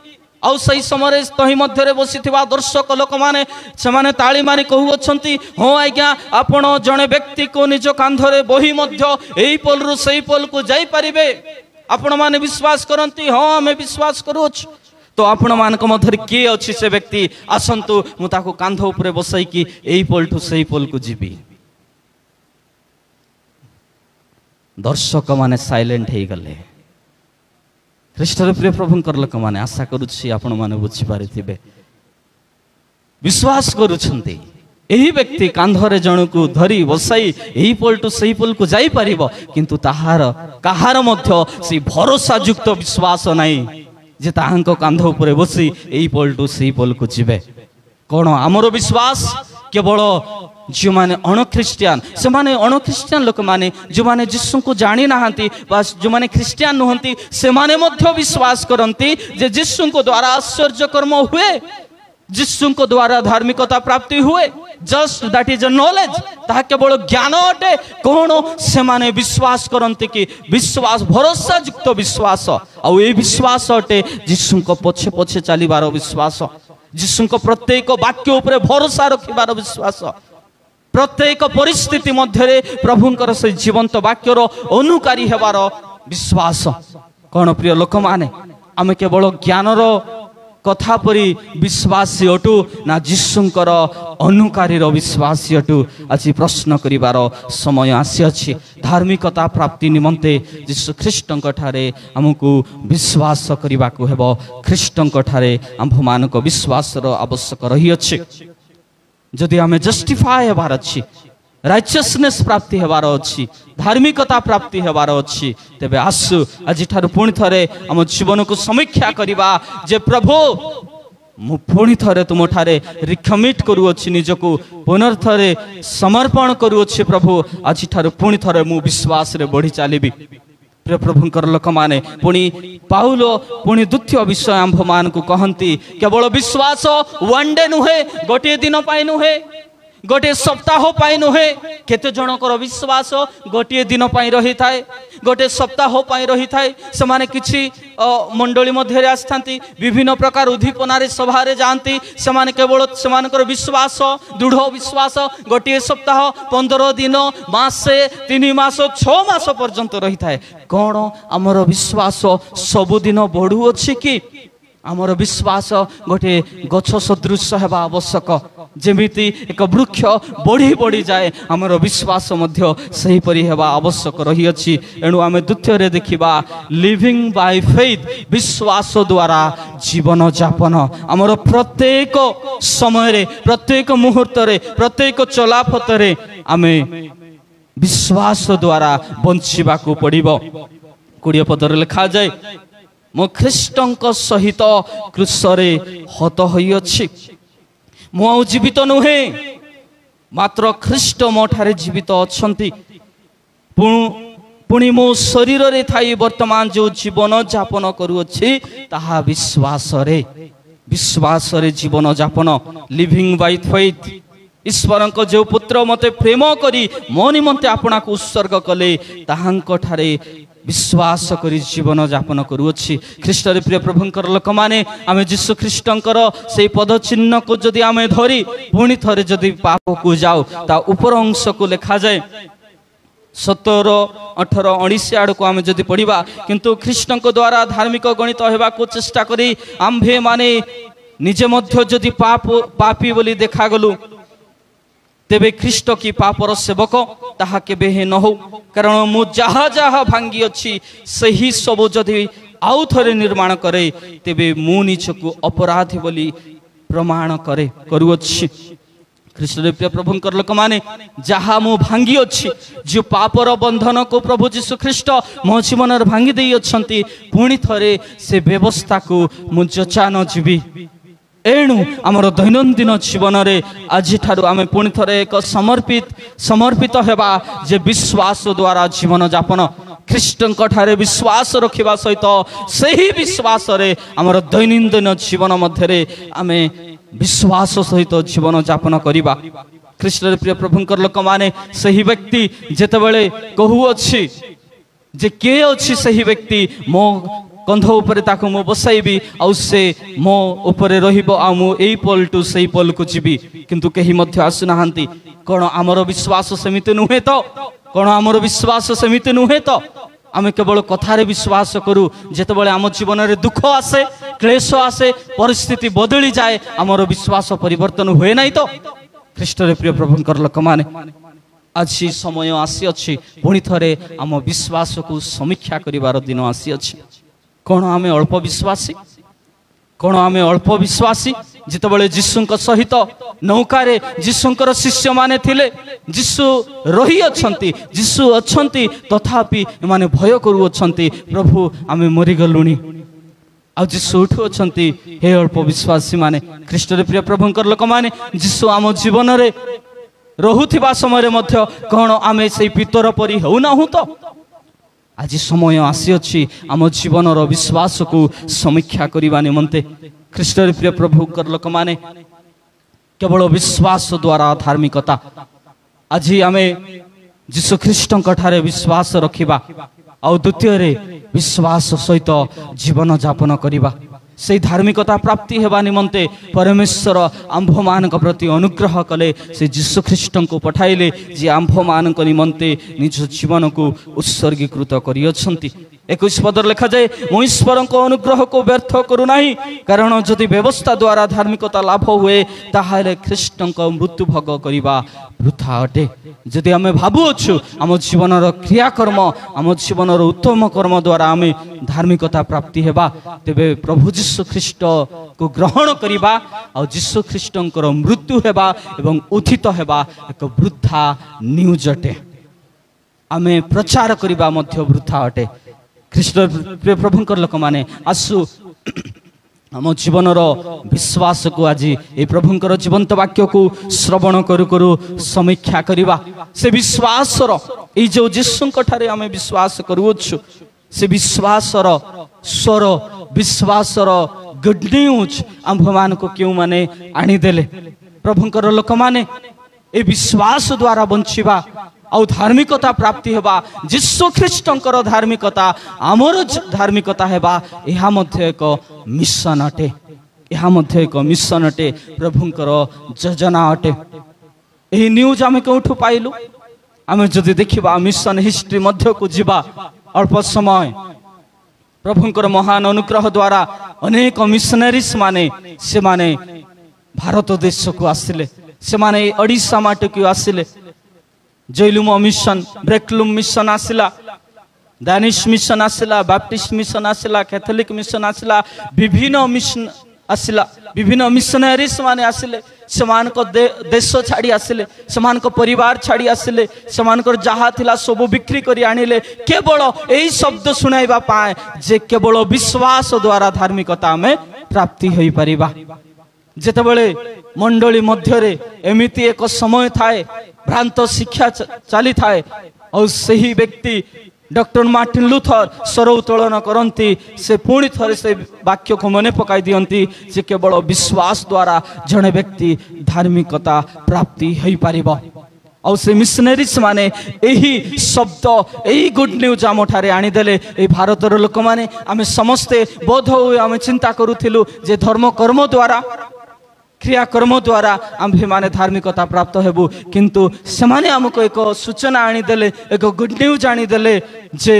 Speaker 1: आउ सही समय तही मध्य बसिथिबा दर्शक लोक माने से ताली मारी कहउछंती हाँ आज्ञा आपण जड़े व्यक्ति को निज कांधरे बही मध्य एई पोल रु सेई पोल को जाई परिबे आपण माने विश्वास करती हाँ आमे विश्वास करूछु। तो आपण मानक मध्य किए अच्छी से व्यक्ति आसतु मुझे कांध उपरे बसैकी यही पोल ठू से पोल को जीवी दर्शक माने साइलेंट हो गले ख्रीष्टर प्रिय प्रभुंकर लोक मैंने आशा करुच्ची आपण मैंने बुझीपारे विश्वास करुछंती यही व्यक्ति कांधरे जन को धरी बसाई यही पोल टू से पोल को जाई परिबो किंतु ताहार कहार मध्य से भरोसा युक्त विश्वास नहीं जे ताहांको कांध उपरे बसी यही पोल टू से पोल को जीवे कौन आमर विश्वास केवल जो माने अणख्रिस्टियान से माने अणख्रिस्टियान लोक माने जो माने जिसु को जानी नाहंती बस जो माने ख्रिस्टियान नुहंती से माने मध्य विश्वास करंती जे जिसु को द्वारा आश्चर्य कर्म हुए जिसु को द्वारा धार्मिकता प्राप्ति हुए just that is a knowledge ता केवल ज्ञान अटे कौन से माने विश्वास करंती कि विश्वास भरोसा युक्त विश्वास आ ए विश्वास अटे जिसु को पछे पछे चलीबार विश्वास जिसु को प्रत्येक वाक्य उपरे भरोसा रखिबार विश्वास प्रत्येक परिस्थिति मध्य प्रभुंकर से जीवंत वाक्यर अनुकारी हेबार विश्वास कौन प्रिय लोक माने आमे केवल ज्ञानर कथा परी विश्वासी अटू ना जिसुंकर अनुकारी विश्वासी अटू आज प्रश्न करिवार समय आसी अछि धार्मिकता प्राप्ति निमंते यीशु ख्रीष्टंक ठारे हमकु विश्वास करिबाकु हेबो ख्रीष्टंक ठारे आम्भ मानक विश्वासर आवश्यक रही अछि जदि आमे जस्टिफाई हेबार अछि राइचियसनेस प्राप्ति हेबार अछि धार्मिकता प्राप्ति हेबार अछि तेबे आसु आज ठार पुणी थरे आम जीवन को समीक्षा करिबा जे प्रभु मु पुणी थरे तुम ठारे रिकमिट करूअछि निजको पुनर्थरे समर्पण करूअछि प्रभु आज ठार पुणी थरे मु विश्वास रे बढ़ी चलीबी प्रिय प्रभुंकर लोक माने पुणी पाउल पुणी द्वितीय विषय आंभ मान को कहंती केवल विश्वास वन डे नुहे गोटे दिन पाई नुहे गोटे सप्ताह पाई नुहे केते जनकर विश्वास गोटे दिन पाई रही थाए गोटे सप्ताह पाई रही थाए से माने किछि मंडली मध्य आस्थांती विभिन्न प्रकार उद्दीपनारे सभा रे जानती से माने केवल से मानकर विश्वास दृढ़ विश्वास गोटे सप्ताह 15 दिन मासे 3 मास 6 मास पर्यंत रही थाए कौन आमर विश्वास सबुदिन बढ़ु अछि कि आमर विश्वास गोटे गछ सदृश हेबा आवश्यक जेमिति एक वृक्ष बढ़ी बढ़ी जाए आमर विश्वास मध्य सही परि हेबा आवश्यक रही अछि एणु आमे द्वितीय रे देखिबा लिविंग बाय फेथ विश्वास द्वारा जीवन यापन आमर प्रत्येक समय रे प्रत्येक मुहूर्त रे प्रत्येक चलापथ रे आमे विश्वास द्वारा बंचिबा को पड़िबो 20 पदर लिखा जाए मो ख्रीष्टंक सहित क्रूसरे हत होई अछि मो आ जीवित नुहे मात्र ख्रीष्ट मो ठारे जीवित अछंती पुणी मो शरीर रे थाई वर्तमान जो जीवन यापन करूअछि ताहा विश्वास रे जीवन यापन लिविंग बाय फेथ ईश्वर जो पुत्र मते प्रेम करी मो निमंते आपना को उत्सर्ग कले ताहांक ठारे विश्वास करी जीवन यापन करूअछि ख्रीष्ट रे प्रिय प्रभुंकर लोक माने आमे यीशु ख्रीष्टंकर से पद चिन्ह को जदि आमे धरी पुणी थरे जदि पाप को जाओ ता ऊपर अंश को लिखा जाए 17, 18, 19 आड़ को आमे जदि पढ़िबा किंतु ख्रीष्टंक द्वारा धार्मिक गणित हेबा को चेष्टा करी आम्भे माने निजे मध्य जदि पापी बोली देखा गलु तेबे ख्रीष्ट की पापर सेवक ताहा केबे हे न हो कारण मु जहा जहा भांगी अछि सही सब जदि आउ थरे निर्माण करे तेबे मु निजको अपराधी बोली प्रमाण करे करूअछि ख्रीष्ट रे प्रिय प्रभुंकर लोक माने जहा मु भांगी अछि जो पापर बंधन को प्रभु यीशु ख्रीष्ट मो जीवन रे भांगी देई अछंती पुणी थरे से व्यवस्था को मु जचा न जीवी एणु आमर दैनंदिन जीवन रे आज ठारू आमे पुणी थरे एक समर्पित हेबा जे विश्वास द्वारा जीवन यापन ख्रीष्टंक ठारे विश्वास रखिबा सहित सही विश्वास रे आमर दैनंदिन जीवन मध्य रे आमे विश्वास सहित जीवन यापन करिबा ख्रीष्ट रे प्रिय प्रभुंकर लोक माने सही व्यक्ति जेतेबेले कहू अछि जे के अछि सही व्यक्ति मो कंध उपरे ताको मो बसाइबी आउ से मो उपरे रहिबो आ मु एई पोल टू सेई पोल को जीबी किंतु केही मध्य आसु नाहंती कोन हमर विश्वास समिति नुहे तो कोन हमर विश्वास समिति नुहे तो आम केवल कथारे विश्वास करूँ जितेबाला आम जीवन में दुख आसे क्लेश आसे परिस्थिति बदली जाए आमर विश्वास परिवर्तन हुए ना तो ख्रीष्ट प्रिय प्रभुंकर लोक मैंने आज समय आसी अच्छी पुणी थे आम विश्वास को समीक्षा कर दिन आसी अच्छी कौन आम अल्प विश्वासी कौन आम अल्प विश्वासी जितेबाला जीशु सहित नौकारे जीशुंकर शिष्य माने थिले जीशु रही अछंती जीशु अछंती तथापि माने भय करू अछंती प्रभु आमे मरी गलुनी आ जीशु उठु अछंती हे अल्प विश्वासी माने ख्रीष्ट प्रिय प्रभुंकर लोक माने जीशु आम जीवन रे रहुथिबा समय मध्य कौन आमे से पितर परी होना हूं तो आज समय आसी अच्छी आम जीवन विश्वास को समीक्षा करने निमंते ख्रीष्ट प्रिय प्रभु लोक माने केवल विश्वास द्वारा धार्मिकता आज आम जीशु ख्रीष्ट विश्वास रखा आ द्वितीय विश्वास सहित जीवन यापन करवा से धार्मिकता प्राप्ति हेबा निमंते परमेश्वर आंभ मान प्रति अनुग्रह कले से जीशु ख्रीष्ट को पठाइले जे आंभ मान निमंते निज जीवन को उत्सर्गीकृत करियछंती 21 पदर लिखा जाए मु ईश्वर को अनुग्रह को व्यर्थ करू नाही कारण जदि व्यवस्था द्वारा धार्मिकता लाभ हुए ताहाले ख्रीष्ट मृत्यु भोग करवा वृथा अटे जदि आम भावुअछु आम जीवन क्रियाकर्म आम जीवन उत्तम कर्म द्वारा आम धार्मिकता प्राप्ति हेबा तेबे प्रभु जीशु ख्रीष्ट को ग्रहण करवा और जीशु ख्रीष्ट मृत्यु हेबा एवं उत्थित हेबा एक वृथा न्यूज अटे आम प्रचार करवा मध्य वृथा अटे ख्रीष्ट प्रिय प्रभुंकर लोक माने आसु आम जीवन विश्वास को आज ये प्रभुंकर जीवंत वाक्य को श्रवण करू करू समीक्षा करवा से विश्वास ये जो जीशु आम विश्वास करुछु से विश्वास स्वर विश्वास गुड न्यूज आंभ मान को क्यों माने आनीदेले प्रभुंकर लोक माने ये विश्वास द्वारा बंचिबा आउ धार्मिकता प्राप्ति हेबा जीशु ख्रीष्टंकर धार्मिकता आमर धार्मिकता हेबा यह मध्य एक मिशन अटे यह मध्य एक मिशन अटे प्रभुंकर योजना अटे यही न्यूज आम कौठू पाइलु आम जदि देखिबा मिशन हिस्ट्री मध्य को जीवा अल्प समय प्रभुंकर महान अनुग्रह द्वारा अनेक मिशनरीज माने से माने भारत देश को आसिले से माने ओडिशा माटे को आसिले जैलुम मिशन ब्रेकलुम मिशन आसिला दानिश मिशन आसिला बैप्टिस्ट मिशन आसिला कैथोलिक मिशन आसिला विभिन्न मिशन आसिला विभिन्न मिशनरीज माने आसिले समान को देश छाड़ी आसिले समान को परिवार छाड़ी आसिले समान को जहा थिला सब बिक्री करी आनिले केवल यही शब्द सुनाइबा पाए जे केवल विश्वास द्वारा धार्मिकता में प्राप्ति होई परिबा जेतेबेले मंडली मध्यरे एमिति एक समय थाए भ्रांत शिक्षा चली थाए और सही व्यक्ति डॉक्टर मार्टिन लूथर स्वर उत्तोलन करती से पुणी थरे से वाक्य को मन पकाई दियंती जे केवल विश्वास द्वारा जड़े व्यक्ति धार्मिकता प्राप्ति हो पारिबो और से मिशनरीज माने यही शब्द यही गुड न्यूज आम ठारे आनीदेले ये भारतर लोक माने आमे समस्ते बोध हुए आमे चिंता करूथिलु जे धर्म कर्म द्वारा क्रियाकर्म द्वारा आम्भे माने धार्मिकता प्राप्त हेबु किंतु सेमाने हमको एक सूचना आनीदेले एक गुड न्यूज आनीदेले जे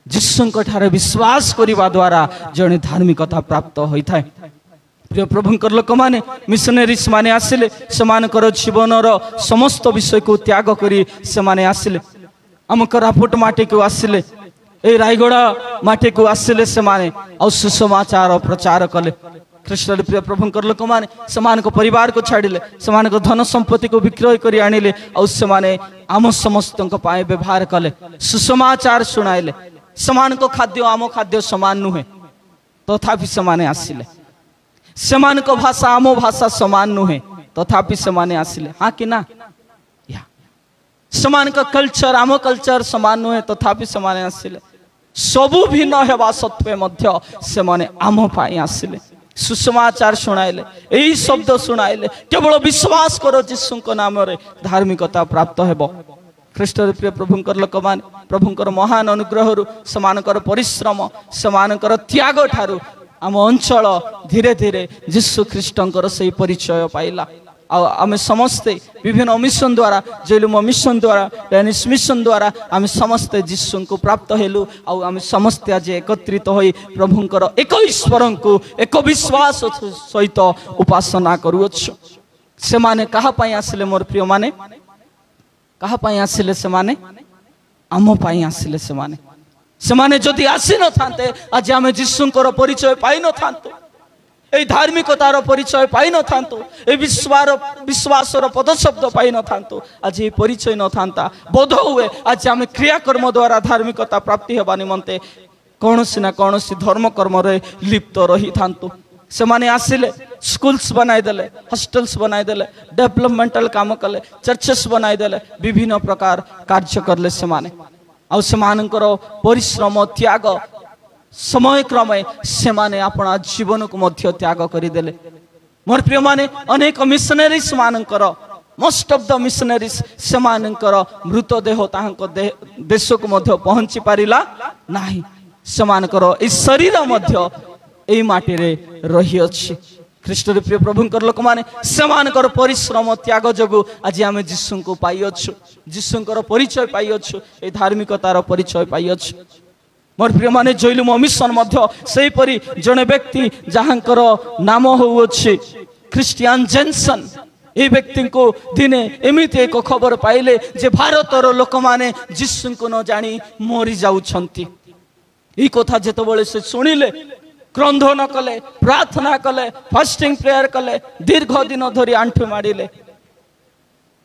Speaker 1: जीशुंक ठारे विश्वास करिबा द्वारा जणे धार्मिकता प्राप्त होइथाय प्रिय प्रभुंकर लोक माने मिशनरीज माने आसिले समानकर जीवनर समस्त विषय को त्याग करी सेमाने आसिले आमक रापुट माटी को आसिले ए रायगड़ा माटी को आसिले सेमाने और सुसमाचार प्रचार कले ख्रीष्ट प्रिय प्रभुंकर लोक माने समान को परिवार को छाड़िले समान को धन संपत्ति को विक्रय करी आनिले और सेमाने आम समस्त पाए व्यवहार कले सुसमाचार सुनाइले समान को खाद्य आम खाद्य समान नुहे तथापि सेमाने आसिले समान को भाषा आम भाषा समान नुहे तथापि सेमाने आसिले हाँ कि ना या समान का कल्चर आम कल्चर समान नुहे तथापि सेमाने आसिले सबु भिन्न हेबा सत्वे मध्य सेमाने आम पाई आसिले सुसमाचार सुनाइले यही शब्द सुनाइले केवल विश्वास करो जीशुंक नाम रे धार्मिकता प्राप्त हेबो ख्रीष्ट प्रिय प्रभुंकर लोक माने प्रभुंकर महान अनुग्रह समानकर परिश्रम समानकर त्याग ठारू आम अंचल धीरे धीरे जीशु ख्रीष्टंकर से परिचय पाइला आम समस्ते विभिन्न मिशन द्वारा जैलुम मिशन द्वारा डेनिश मिशन द्वारा आम समस्ते जीशु को प्राप्त हेलु आम समस्ते आज एकत्रित हो प्रभुंकर एक ईश्वर को एक विश्वास सहित उपासना करुअछु से माने कहा पाई आसिले मोर प्रिय माने कहा पाई आसिले से माने आम पाई आसिले से माने जदि आसी न थांते आज आम जीशुंकर परिचय पाई न थांतो ए धार्मिकतार परिचय पाई न थांतो ए विश्वासर पदशब्द पाई न थांतो आज ये परिचय न थांता बोध हुए आज आम क्रियाकर्म द्वारा धार्मिकता प्राप्ति हेबा निमंते कौनसी ना कौनसी धर्म कर्म रे लिप्त रही थांतो से माने आसिले स्कूल्स बनाई देले हॉस्टल्स बनाई देले डेवलपमेंटल काम कले चर्चेस बनाई देले विभिन्न प्रकार कार्य करले से माने आ से मानकर परिश्रम त्याग समय क्रमे से माने अपना जीवन को मध्य त्याग करिदेले मोर प्रिय माने अनेक मिशनरीज मानकर मोस्ट ऑफ द मिशनरीज से मानकर मृतदेह तांको देश को मध्य पहुंची पारिला नाही से मानकर ए शरीर मध्य ए माटी रे रही अछि ख्रीष्ट प्रिय प्रभुंकर लोक माने सेमानकर परिश्रम त्याग जगु आज आम जीशु को पाई अच्छु जीशुंकर परिचय पाई अच्छु ए धार्मिकतार परिचय पाई अच्छु मोर प्रिय माने जैलुम मिशन मध्य सेही परि जने व्यक्ति जहांकर नाम होउछि क्रिस्टियन जेनसन ए व्यक्ति को दिने एमिति एक खबर पाइले जे भारतर लोक माने जीशु को न जानी मरी जाउछंती ई कथा जेतबेले से सुनिले क्रंधन कले प्रार्थना कले फास्टिंग प्रेयर कले दीर्घ दिन धरी आंठु मारिले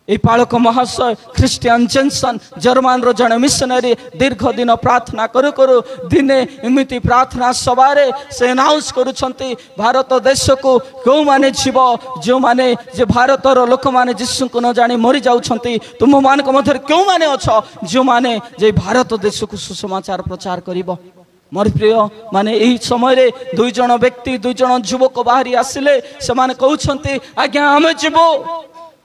Speaker 1: ए पालक महाशय क्रिस्टियन जेनसन जर्मन रो जने मिशनरी दीर्घ दिन प्रार्थना करू करू दिने एमिति प्रार्थना सवारे से अनाउंस करूछंती भारत देश को क्यों माने जीव जो माने जे भारतर लोक माने जीशु को न जानी मरी जाउछंती तुम मान को मध्य क्यों माने अछ जो माने जे भारत देश को सुसमाचार प्रचार करिवो मोर प्रिय माने यही समय दुई जन व्यक्ति दुई जन युवक बाहरी आसिले से माने कहउछंती आज्ञा आमे जीवो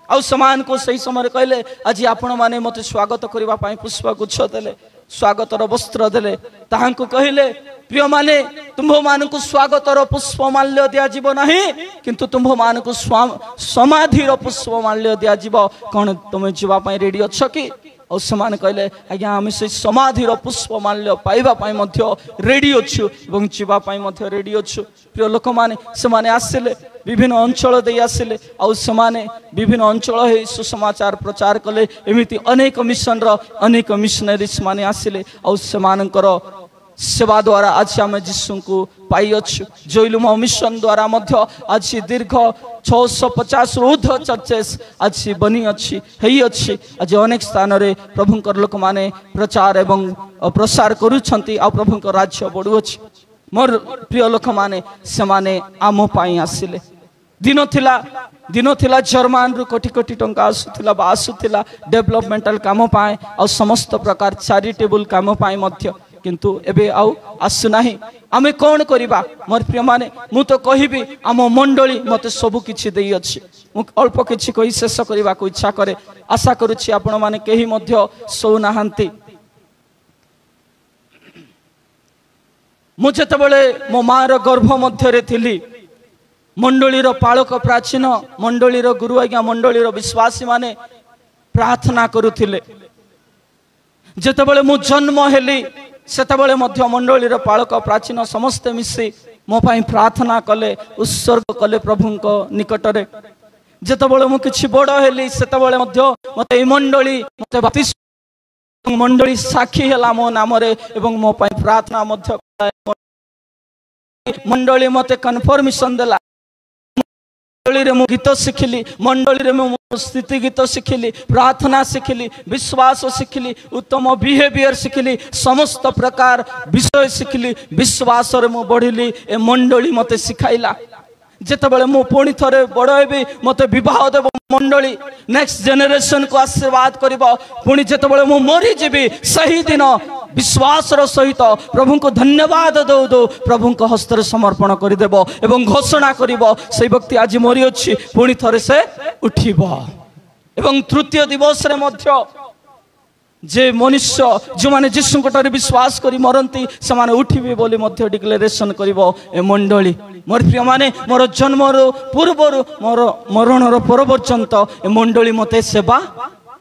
Speaker 1: आउ समान को सही समय कहले आज आपण माने मते स्वागत करिवा पई पुष्प गुच्छ देले स्वागतर वस्त्र देले ताहांको कहले प्रिय माने तुम मान को स्वागतर पुष्प माल्य दिया जीव नहीं किंतु तुम मान को समाधिर पुष्प माल्य दिया जीव कौन तुम जीवा पई रेडी अछ कि और समान कहले आज्ञा आम से समाधिर पुष्प माल्य पाइबा पाई मध्य रेडी अच्छु एवं जीवा पाई मध्य रेडी अच्छु प्रिय लोक माने समाने आसिले विभिन्न अंचल दे आसिले और समाने विभिन्न अंचल हे सुसमाचार प्रचार कले एमिति अनेक मिशन रो अनेक मिशनरीज माने आसिले और समानकर सेवा द्वारा आज आम जीशु को पाई अच्छु जैलुम मिशन द्वारा मध्य आज दीर्घ 650 ऊर्ध्व चर्चेस आज बनी अच्छी है अच्छी आज अनेक स्थान रे प्रभुंकर लोक माने प्रचार एवं प्रसार करूछंती आ प्रभुंकर राज्य बढ़ुअछि मोर प्रिय लोक माने से माने आम पाई आसिले दिन थिला जर्मन रु कोटी कोटी टंका आसुथिला डेवलपमेंटल काम पाए और समस्त प्रकार चैरिटेबल काम पाए मध्य किंतु एबे आउ आसु नाही आमे कौन करिबा मोर प्रिय माने मु तो कहिबी आम मंडली मते सब किछि देई अछि मु अल्प किछि कहि शेष करिबा को इच्छा करे आशा करूछि आपण माने केही मध्य सौ नाहंती मु जेतबेले मो मार गर्भ मध्य रे थिली मंडलीर पालक प्राचीन मंडलीर गुरु आज्ञा मंडलीर विश्वासी माने प्रार्थना करुथिले जेतबेले मु जन्म हेली सेतबेले मध्य मंडलीर पालक प्राचीन समस्त मिसी मो पाई प्रार्थना कले उत्सर्ग कले प्रभुंक निकटरे जेतबेले मु किछि बड़ हेली सेतबेले मध्य मते मंडली मते बप्तिस्म मंडली साक्षी हला मो नाम रे एवं मो पाई प्रार्थना मध्य मंडली मते कन्फर्मेशन देला मंडली मु गीत शिखिली मंडली मु स्थिति गीत शिखिली प्रार्थना शिखिली विश्वास शिखिली उत्तम बिहेवियर शिखिली समस्त प्रकार विषय शिखिली विश्वास रे मु बढ़िली ए मंडली मते सिखाइला जेतबेले मु पुणी थरे बड़ हेबी मते विवाह देव मंडली नेक्स्ट जनरेशन को आशीर्वाद करिबो पुणी जेतबेले मु मरी जेबी सही दिन विश्वास रो सहित प्रभु को धन्यवाद दो दो प्रभु को हस्तर समर्पण कर देबो एवं घोषणा करिबो से व्यक्ति आज मरी अछि पुणी थरे से उठिबो एवं तृतीय दिवस रे मध्य जे मनुष्य जो माने जीशु कोटरे विश्वास करी मरंती से माने उठिबे बोली मध्य डिक्लेरेशन करिबो ए मंडली मोर प्रिय माने मोर जन्मर पूर्वर मोर मरणर पर पर्यंत ए मंडली मते सेवा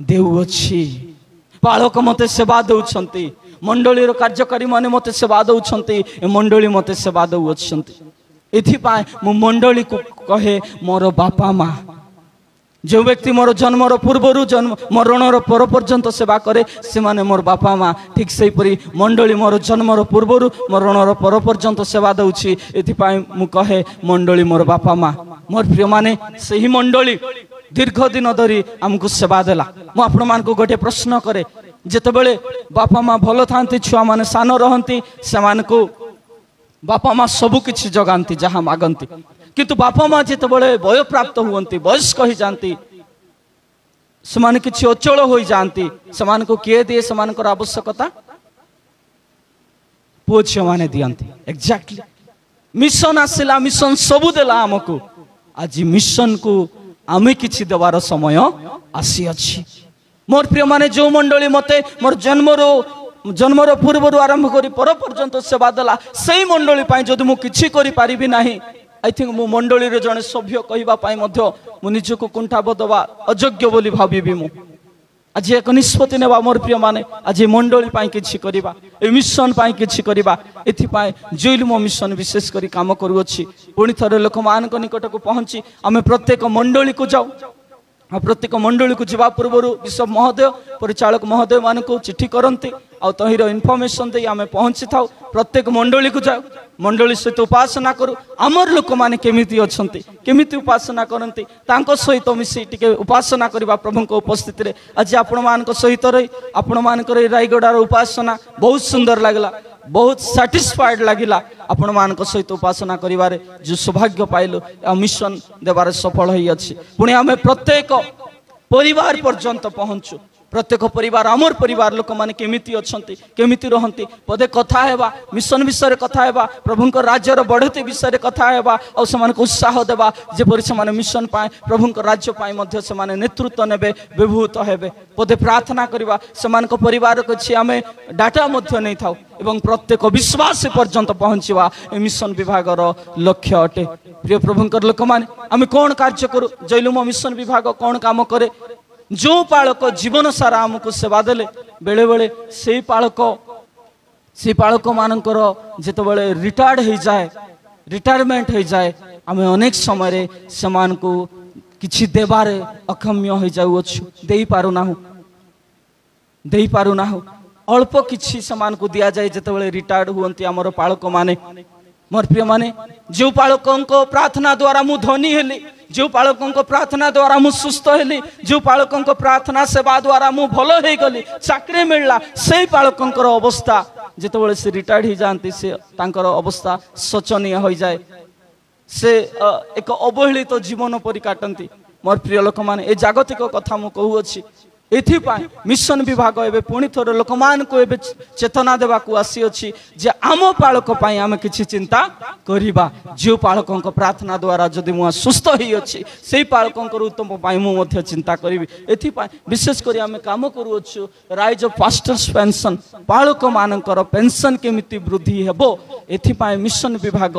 Speaker 1: देउछि बालक मते सेवा दउछंती मंडलीर कार्यकारी माने मते सेवा दउछंती ए मंडली मते सेवा दउछंती एथि पाए मु मंडली को कहे मोर बापा माँ जो व्यक्ति मोर जन्मर पूर्वर जन्म मरणर पर पर्यंत सेवा करे से माने मोर बापा माँ ठीक से परी मंडली मोर जन्मर पूर्वर मरणर पर पर्यंत सेवा दउछि एथि पाए मु कहे मंडली मोर बापा माँ मोर प्रिय माने सही मंडली दीर्घ दिन धरी आमको सेवा देला मु आपण मान को गोटे प्रश्न करे जेतेबेले बापा माँ भल थांती छुआ माने सान रहंती से मानको बापा माँ सबु किछि जगांती जहाँ मागंती किंतु बापा माँ जितेबाला वय प्राप्त हुअन्ति वयस्क हो जाती से किछि अचल हो जाती से किए दिए से आवश्यकता पुओ झील मैंने दियंती एक्जाक्टली मिशन आसला मिशन सबू देला आमको आज मिशन को आमे किछि देवार समय आसी अछि मोर प्रिय माने जो मंडली मते मोर जन्मर पूर्वर आरंभ करी पर पर्यंत सेवा देला सही मंडली पाई जदि मु किछि करि पारिबि नाही आई थिंक मु मंडली रे जने सभ्य कहिबा पाई मध्य मु निजको कुंठाबो दवा अयोग्य बोली भाबिबि मु आज एक निष्पत्ति नेबा मोर प्रिय माने आज मंडली पाई किछि करिबा ए मिशन पाई किछि करिबा एथि पाई जोइलु मो मिशन विशेष करी काम करू अछि पुणी थरे लोक मान को निकट को पहुंची आमे प्रत्येक मंडली को जाऊ प्रत्येक मंडली को जीवा पूर्व विश्व महोदय परिचालक महोदय मान को चिठी करती आ तहिर इनफॉरमेशन दे आमे पहुंची था प्रत्येक मंडली को जाऊ मंडली सहित उपासना करू आमर लोक माने केमिति अछंती केमिति उपासना करंती तांको सहित मिसी टिके उपासना करबा प्रभु को उपस्थिति रे आज आपण मान को सहित रही आपण मान को रायगडार उपासना बहुत सुंदर लागला बहुत सैटिस्फाइड लगिला आपण मान सहित उपासना करिवारे जो सौभाग्य पाइलु मिशन देवार सफल होई अछि पुणी आमे प्रत्येक परिवार पर्यंत पहुंचु प्रत्येक परिवार आमर परिवार लोक माने केमिति अछंती केमिति रहंती पदे कथा हेबा मिशन विषय कथा हेबा प्रभुंक राज्यर बढ़ती विषय कथा हेबा और समान को उत्साह देबा जे परि समान मिशन पाए प्रभुंक राज्य पाए मध्य समान नेतृत्व नेबे विभूत हेबे पदे प्रार्थना करबा समान को परिवार को छि आमे डाटा मध्य नै थाउ एवं प्रत्येक विश्वास पर्यंत पहुंचवा मिशन विभाग लक्ष्य अटे प्रिय प्रभुंकर लोक माने आमे कोन कार्य करू जैलुम मिशन विभाग कोन काम करे जो पालक जीवन सारा आमको सेवा देले बेले बेले से पालक मानकर जेतेबेले रिटायर्ड हो जाए रिटायरमेंट हो जाए आमे अनेक समय रे समान को किछि देबारे अक्षम्य हो जाउछु देई पारु नाहु अल्प किछि समान को दिया जाए जेतेबेले रिटायर्ड हुअन्ति हमर पालक माने मोर प्रिय माने जो पालकों प्रार्थना द्वारा मु धनी हेली जो पालकों प्रार्थना द्वारा मु सुस्थ हेली जो पालकों प्रार्थना सेवा द्वारा मु भल हो गली चाकरी मिलला से पालकों अवस्था जितेबाला से रिटायर्ड हो जाती से तांकर अवस्था शोचनीय हो जाए से एक अवहेलित तो जीवन परि काटती मोर प्रिय लोक माने ए जागतिक कथा मु कहूछि एथिपाई मिशन विभाग एबे पुणी थोर लोक मान को एबे चेतना देवा को आसी अछि जे आम पालक पाई आमे किछि चिंता करिबा जो पालकों प्रार्थना द्वारा जदि मु सुस्थ होई अछि सेही पालकों उत्तम पाई मु मध्य चिंता करिबि एथिपाई विशेष करी आमे काम करू अछि राइज ऑफ पास्टर्स पेंशन पालक मानकर पेंशन केमिति वृद्धि हेबो एथिपाई मिशन विभाग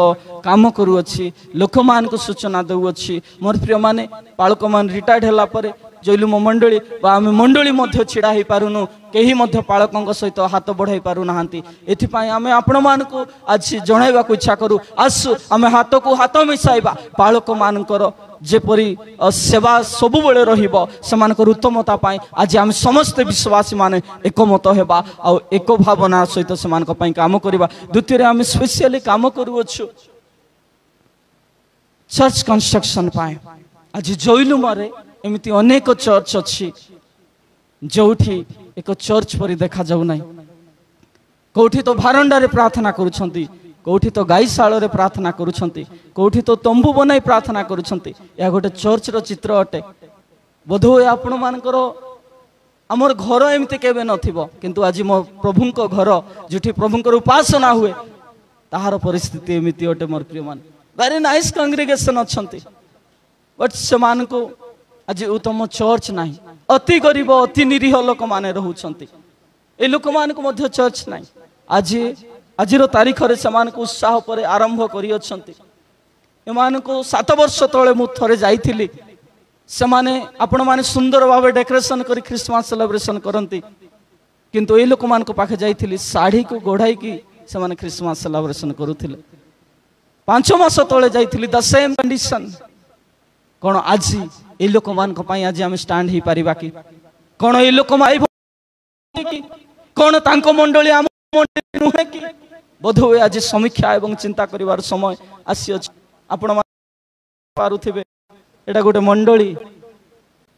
Speaker 1: काम करू अछि लोक मान को सूचना देउ अछि मोर प्रिय माने पालक मान रिटायर्ड होला परे जैलु मो मंडली आम मंडली मध्य छिड़ा हो पारुनु कहीं मध्य पालकों सहित हाथ बढ़ाई पारु नाहांती एथिपाई आमे आपण मान को आज जणाइबा को इच्छा करू आसु आमे हाथ को हाथ मिसाइबा पालक मानकर जेपरी सेवा सबु बेले रहिबो समानकर उत्तमता पाई आज आम समस्त विश्वासी माने एकमत हेबा आ एक भावना सहित समानक पाई काम करबा द्वितीय आम स्पेशली काम करू छु चर्च कंस्ट्रक्शन पाए आज जैलु मारे एमती अनेक चर्च अच्छी जोठी एक चर्च परि देखा जाऊ ना कौटी तो भारंडा रे प्रार्थना करुछंती कौटी तो गाईशाल रे प्रार्थना करुछंती कौटी तो तंबू बनाई प्रार्थना करुछंती या गोटे चर्च रो चित्र अटे बोधहुए आपण मानकर आमर घर एमती केबे नथिबो किंतु आज मो प्रभुंक घर जोठी प्रभुंकर उपासना हुए ताहार परिस्थिति एमती अटे मोर प्रिय मान वेरी नाइस कांग्रेगेशन अछंती बट समान को आज उत्तम चर्च नहीं अति गरीब अति निरीह लोक माने रहउछंती ए लोक मान को मध्य चर्च नहीं आज आज तारीख रे समान को उत्साह पर आरंभ करी अछंती ଏମାନଙ୍କୁ 7 ବର୍ଷ ତଳେ ମୁଁ ଥରେ ଯାଇଥିଲି। ସେମାନେ ଆପଣ ମାନେ ସୁନ୍ଦର ଭାବେ ଡେକୋରେସନ କରି ଖ୍ରୀଷ୍ଟମାସ ସେଲିବ୍ରେସନ କରନ୍ତି, କିନ୍ତୁ ଏଇ ଲୋକମାନଙ୍କ ପାଖେ ଯାଇଥିଲି ଶାଢ଼ୀକୁ ଗୋଢ଼ାଇକି ସେମାନେ ଖ୍ରୀଷ୍ଟମାସ ସେଲିବ୍ରେସନ କରୁଥିଲେ। 5 ମାସ ତଳେ ଯାଇଥିଲି, ଦ ସେମ୍ କଣ୍ଡିସନ। କ'ଣ ଆଜି ଏଇ ଲୋକମାନଙ୍କ ପାଇଁ ଆଜି ଆମେ ଷ୍ଟାଣ୍ଡ ହେଇପାରିବା କି? କ'ଣ ଏଇ ଲୋକ କ'ଣ ତାଙ୍କ ମଣ୍ଡଳୀ ଆମ ମଣ୍ଡଳୀ ନୁହେଁ କି? ବୋଧହୁଏ ଆଜି ସମୀକ୍ଷା ଏବଂ ଚିନ୍ତା କରିବାର ସମୟ ଆସିଅଛି। ଆପଣ ପାରୁଥିବେ ଏଇଟା ଗୋଟେ ମଣ୍ଡଳୀ,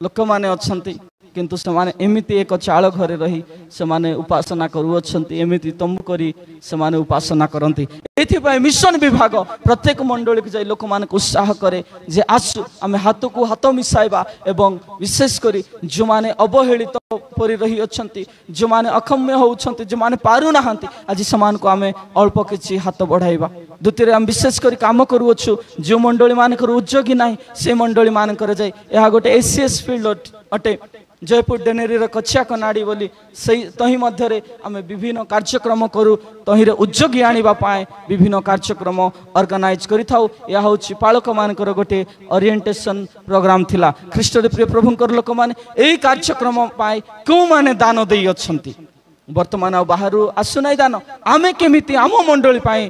Speaker 1: ଲୋକମାନେ ଅଛନ୍ତି, କିନ୍ତୁ ସେମାନେ ଏମିତି ଏକ ଚାଳ ଘରେ ରହି ସେମାନେ ଉପାସନା କରୁଅଛନ୍ତି, ଏମିତି ତମ୍ବୁ କରି ସେମାନେ ଉପାସନା କରନ୍ତି। ଏଥିପାଇଁ ମିଶନ ବିଭାଗ ପ୍ରତ୍ୟେକ ମଣ୍ଡଳୀକୁ ଯାଇ ଲୋକମାନଙ୍କୁ ଉତ୍ସାହ କରେ ଯେ ଆସୁ ଆମେ ହାତକୁ ହାତ ମିଶାଇବା ଏବଂ ବିଶେଷ କରି ଯେଉଁମାନେ ଅବହେଳିତ ପରି ରହିଅଛନ୍ତି, ଯେଉଁମାନେ ଅକ୍ଷମ୍ୟ ହେଉଛନ୍ତି, ଯେଉଁମାନେ ପାରୁନାହାନ୍ତି, ଆଜି ସେମାନଙ୍କୁ ଆମେ ଅଳ୍ପ କିଛି ହାତ ବଢ଼ାଇବା। ଦ୍ୱିତୀୟରେ ଆମେ ବିଶେଷ କରି କାମ କରୁଅଛୁ ଯେଉଁ ମଣ୍ଡଳୀ ମାନଙ୍କର ଉଦ୍ୟୋଗୀ ନାହିଁ ସେ ମଣ୍ଡଳୀ ମାନଙ୍କର ଯାଇ, ଏହା ଗୋଟେ ACS ଫିଲ୍ଡ ଅଟେ, ଜୟପୁର ଡେନେରୀର କଛିଆ କନାଡ଼ି ବୋଲି, ସେଇ ତହିଁ ମଧ୍ୟରେ ଆମେ ବିଭିନ୍ନ କାର୍ଯ୍ୟକ୍ରମ କରୁ। ତହିଁରେ ଉଦ୍ୟୋଗୀ ଆଣିବା ପାଇଁ ବିଭିନ୍ନ କାର୍ଯ୍ୟକ୍ରମ ଅର୍ଗାନାଇଜ କରିଥାଉ। ଏହା ହେଉଛି ପାଳକମାନଙ୍କର ଗୋଟିଏ ଓରିଏଣ୍ଟେସନ୍ ପ୍ରୋଗ୍ରାମ ଥିଲା। ଖ୍ରୀଷ୍ଟରେ ପ୍ରିୟ ପ୍ରଭୁଙ୍କର ଲୋକମାନେ ଏହି କାର୍ଯ୍ୟକ୍ରମ ପାଇଁ କେଉଁମାନେ ଦାନ ଦେଇଅଛନ୍ତି? ବର୍ତ୍ତମାନ ଆଉ ବାହାରୁ ଆସୁନାହିଁ ଦାନ, ଆମେ କେମିତି ଆମ ମଣ୍ଡଳୀ ପାଇଁ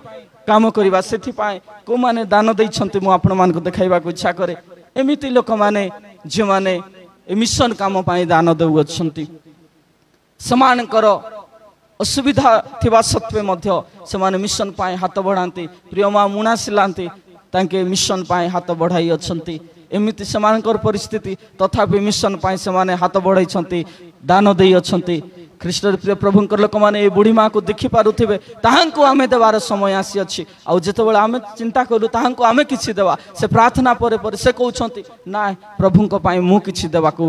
Speaker 1: କାମ କରିବା ସେଥିପାଇଁ କେଉଁମାନେ ଦାନ ଦେଇଛନ୍ତି ମୁଁ ଆପଣମାନଙ୍କୁ ଦେଖାଇବାକୁ ଇଚ୍ଛା କରେ। ଏମିତି ଲୋକମାନେ ଯେଉଁମାନେ ଏ ମିଶନ କାମ ପାଇଁ ଦାନ ଦେଉଅଛନ୍ତି, ସେମାନଙ୍କର ଅସୁବିଧା ଥିବା ସତ୍ତ୍ୱେ ମଧ୍ୟ ସେମାନେ ମିଶନ ପାଇଁ ହାତ ବଢ଼ାନ୍ତି। ପ୍ରିୟମା ମୁଣା ସିଲାନ୍ତି ତାଙ୍କେ ମିଶନ ପାଇଁ ହାତ ବଢ଼ାଇ ଅଛନ୍ତି। ଏମିତି ସେମାନଙ୍କର ପରିସ୍ଥିତି, ତଥାପି ମିଶନ ପାଇଁ ସେମାନେ ହାତ ବଢ଼ାଇଛନ୍ତି, ଦାନ ଦେଇଅଛନ୍ତି। ଖ୍ରୀଷ୍ଟରେ ପ୍ରିୟ ପ୍ରଭୁଙ୍କର ଲୋକମାନେ ଏ ବୁଢ଼ୀ ମାଆକୁ ଦେଖିପାରୁଥିବେ, ତାହାଙ୍କୁ ଆମେ ଦେବାର ସମୟ ଆସିଅଛି। ଆଉ ଯେତେବେଳେ ଆମେ ଚିନ୍ତା କରୁ ତାହାଙ୍କୁ ଆମେ କିଛି ଦେବା, ସେ ପ୍ରାର୍ଥନା ପରେ ପରେ ସେ କହୁଛନ୍ତି ନା ପ୍ରଭୁଙ୍କ ପାଇଁ ମୁଁ କିଛି ଦେବାକୁ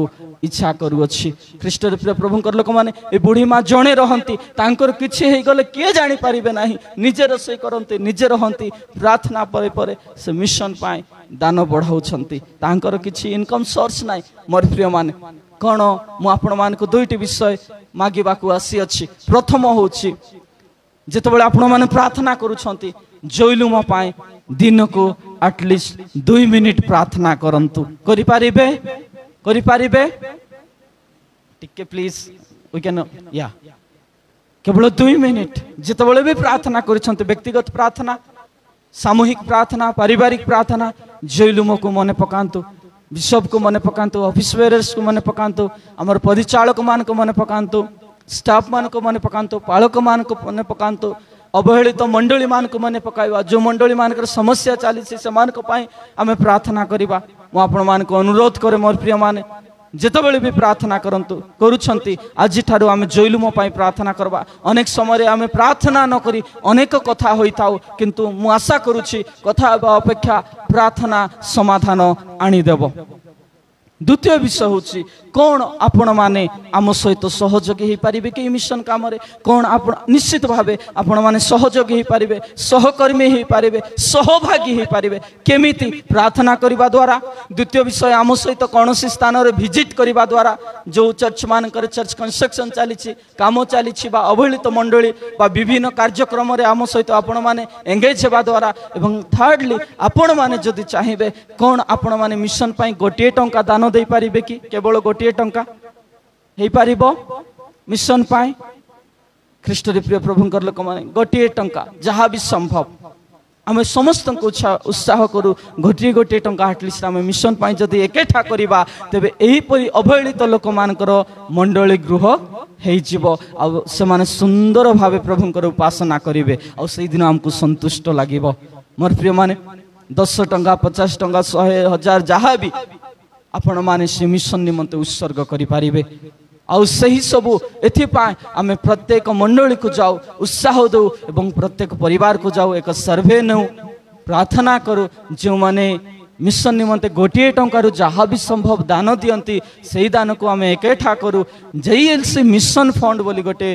Speaker 1: ଇଚ୍ଛା କରୁଅଛି। ଖ୍ରୀଷ୍ଟରେ ପ୍ରିୟ ପ୍ରଭୁଙ୍କର ଲୋକମାନେ ଏ ବୁଢ଼ୀ ମା ଜଣେ ରହନ୍ତି, ତାଙ୍କର କିଛି ହେଇଗଲେ କିଏ ଜାଣିପାରିବେ ନାହିଁ, ନିଜେ ରୋଷେଇ କରନ୍ତି, ନିଜେ ରହନ୍ତି, ପ୍ରାର୍ଥନା ପରେ ପରେ ସେ ମିଶନ ପାଇଁ ଦାନ ବଢ଼ାଉଛନ୍ତି। ତାଙ୍କର କିଛି ଇନକମ୍ ସୋର୍ସ ନାହିଁ। ମୋର ପ୍ରିୟମାନେ, କ'ଣ ମୁଁ ଆପଣମାନଙ୍କୁ 2ଟି ବିଷୟ ମାଗିବାକୁ ଆସିଅଛି। ପ୍ରଥମ ହେଉଛି ଯେତେବେଳେ ଆପଣମାନେ ପ୍ରାର୍ଥନା କରୁଛନ୍ତି, ଜୈଲୁମ ପାଇଁ ଦିନକୁ ଆଟଲିଷ୍ଟ 2 ମିନିଟ୍ ପ୍ରାର୍ଥନା କରନ୍ତୁ। କରିପାରିବେ? କରିପାରିବେ? ଟିକେ ପ୍ଲିଜ ୱି କ୍ୟାନ୍ କେବଳ 2 ମିନିଟ୍ ଯେତେବେଳେ ବି ପ୍ରାର୍ଥନା କରୁଛନ୍ତି, ବ୍ୟକ୍ତିଗତ ପ୍ରାର୍ଥନା, ସାମୂହିକ ପ୍ରାର୍ଥନା, ପାରିବାରିକ ପ୍ରାର୍ଥନା, ଜୈଲୁମକୁ ମନେ ପକାନ୍ତୁ, ବିଶପକୁ ମନେ ପକାନ୍ତୁ, ଅଫିସ ବେରର୍ସକୁ ମନେ ପକାନ୍ତୁ, ଆମର ପରିଚାଳକ ମାନଙ୍କୁ ମନେ ପକାନ୍ତୁ, ଷ୍ଟାଫ ମାନଙ୍କୁ ମନେ ପକାନ୍ତୁ, ପାଳକ ମାନଙ୍କୁ ମନେ ପକାନ୍ତୁ, ଅବହେଳିତ ମଣ୍ଡଳୀ ମାନଙ୍କୁ ମନେ ପକାଇବା, ଯେଉଁ ମଣ୍ଡଳୀ ମାନଙ୍କର ସମସ୍ୟା ଚାଲିଛି ସେମାନଙ୍କ ପାଇଁ ଆମେ ପ୍ରାର୍ଥନା କରିବା। ମୁଁ ଆପଣମାନଙ୍କୁ ଅନୁରୋଧ କରେ ମୋର ପ୍ରିୟମାନେ, ଯେତେବେଳେ ବି ପ୍ରାର୍ଥନା କରୁଛନ୍ତି ଆଜିଠାରୁ ଆମେ ଜୈଲୁମ ପାଇଁ ପ୍ରାର୍ଥନା କରିବା। ଅନେକ ସମୟରେ ଆମେ ପ୍ରାର୍ଥନା ନ କରି ଅନେକ କଥା ହୋଇଥାଉ, କିନ୍ତୁ ମୁଁ ଆଶା କରୁଛି କଥା ହେବା ଅପେକ୍ଷା ପ୍ରାର୍ଥନା ସମାଧାନ ଆଣିଦେବ। ଦ୍ୱିତୀୟ ବିଷୟ ହେଉଛି କ'ଣ ଆପଣମାନେ ଆମ ସହିତ ସହଯୋଗୀ ହେଇପାରିବେ କି ମିଶନ କାମରେ? କ'ଣ ଆପଣ ନିଶ୍ଚିତ ଭାବେ ଆପଣମାନେ ସହଯୋଗୀ ହେଇପାରିବେ, ସହକର୍ମୀ ହେଇପାରିବେ, ସହଭାଗୀ ହେଇପାରିବେ। କେମିତି? ପ୍ରାର୍ଥନା କରିବା ଦ୍ୱାରା। ଦ୍ୱିତୀୟ ବିଷୟ, ଆମ ସହିତ କୌଣସି ସ୍ଥାନରେ ଭିଜିଟ୍ କରିବା ଦ୍ୱାରା, ଯେଉଁ ଚର୍ଚ୍ଚ ମାନଙ୍କରେ ଚର୍ଚ୍ଚ କନଷ୍ଟ୍ରକ୍ସନ୍ ଚାଲିଛି, କାମ ଚାଲିଛି, ବା ଅବହେଳିତ ମଣ୍ଡଳୀ ବା ବିଭିନ୍ନ କାର୍ଯ୍ୟକ୍ରମରେ ଆମ ସହିତ ଆପଣମାନେ ଏଙ୍ଗେଜ୍ ହେବା ଦ୍ୱାରା। ଏବଂ ଥାର୍ଡଲି, ଆପଣମାନେ ଯଦି ଚାହିଁବେ କ'ଣ ଆପଣମାନେ ମିଶନ ପାଇଁ 1 ଟଙ୍କା ଦାନ ଦେଇପାରିବେ କି? କେବଳ 1 ଟଙ୍କା ହେଇପାରିବ ମିଶନ ପାଇଁ? ଖ୍ରୀଷ୍ଟରେ ପ୍ରିୟ ପ୍ରଭୁଙ୍କର ଲୋକମାନେ, 1 ଟଙ୍କା ଯାହା ବି ସମ୍ଭବ ଆମେ ସମସ୍ତଙ୍କୁ ଉତ୍ସାହ କରୁ, 1 ଟଙ୍କା ଆଟଲିଷ୍ଟ ଆମେ ମିଶନ ପାଇଁ ଯଦି ଏକଠା କରିବା, ତେବେ ଏହିପରି ଅବହେଳିତ ଲୋକମାନଙ୍କର ମଣ୍ଡଳୀ ଗୃହ ହେଇଯିବ, ଆଉ ସେମାନେ ସୁନ୍ଦର ଭାବେ ପ୍ରଭୁଙ୍କର ଉପାସନା କରିବେ, ଆଉ ସେଇଦିନ ଆମକୁ ସନ୍ତୁଷ୍ଟ ଲାଗିବ। ମୋର ପ୍ରିୟମାନେ, 10 ଟଙ୍କା, 50 ଟଙ୍କା, 100, 1000 ଯାହା ବି ଆପଣମାନେ ସେ ମିଶନ ନିମନ୍ତେ ଉତ୍ସର୍ଗ କରିପାରିବେ। ଆଉ ସେହି ସବୁ ଏଥିପାଇଁ ଆମେ ପ୍ରତ୍ୟେକ ମଣ୍ଡଳୀକୁ ଯାଉ, ଉତ୍ସାହ ଦେଉ ଏବଂ ପ୍ରତ୍ୟେକ ପରିବାରକୁ ଯାଉ, ଏକ ସର୍ଭେ ନେଉ, ପ୍ରାର୍ଥନା କରୁ। ଯେଉଁମାନେ ମିଶନ ନିମନ୍ତେ 1 ଟଙ୍କାରୁ ଯାହା ବି ସମ୍ଭବ ଦାନ ଦିଅନ୍ତି, ସେହି ଦାନକୁ ଆମେ ଏକଠା କରୁ। JLC ମିଶନ ଫଣ୍ଡ ବୋଲି ଗୋଟେ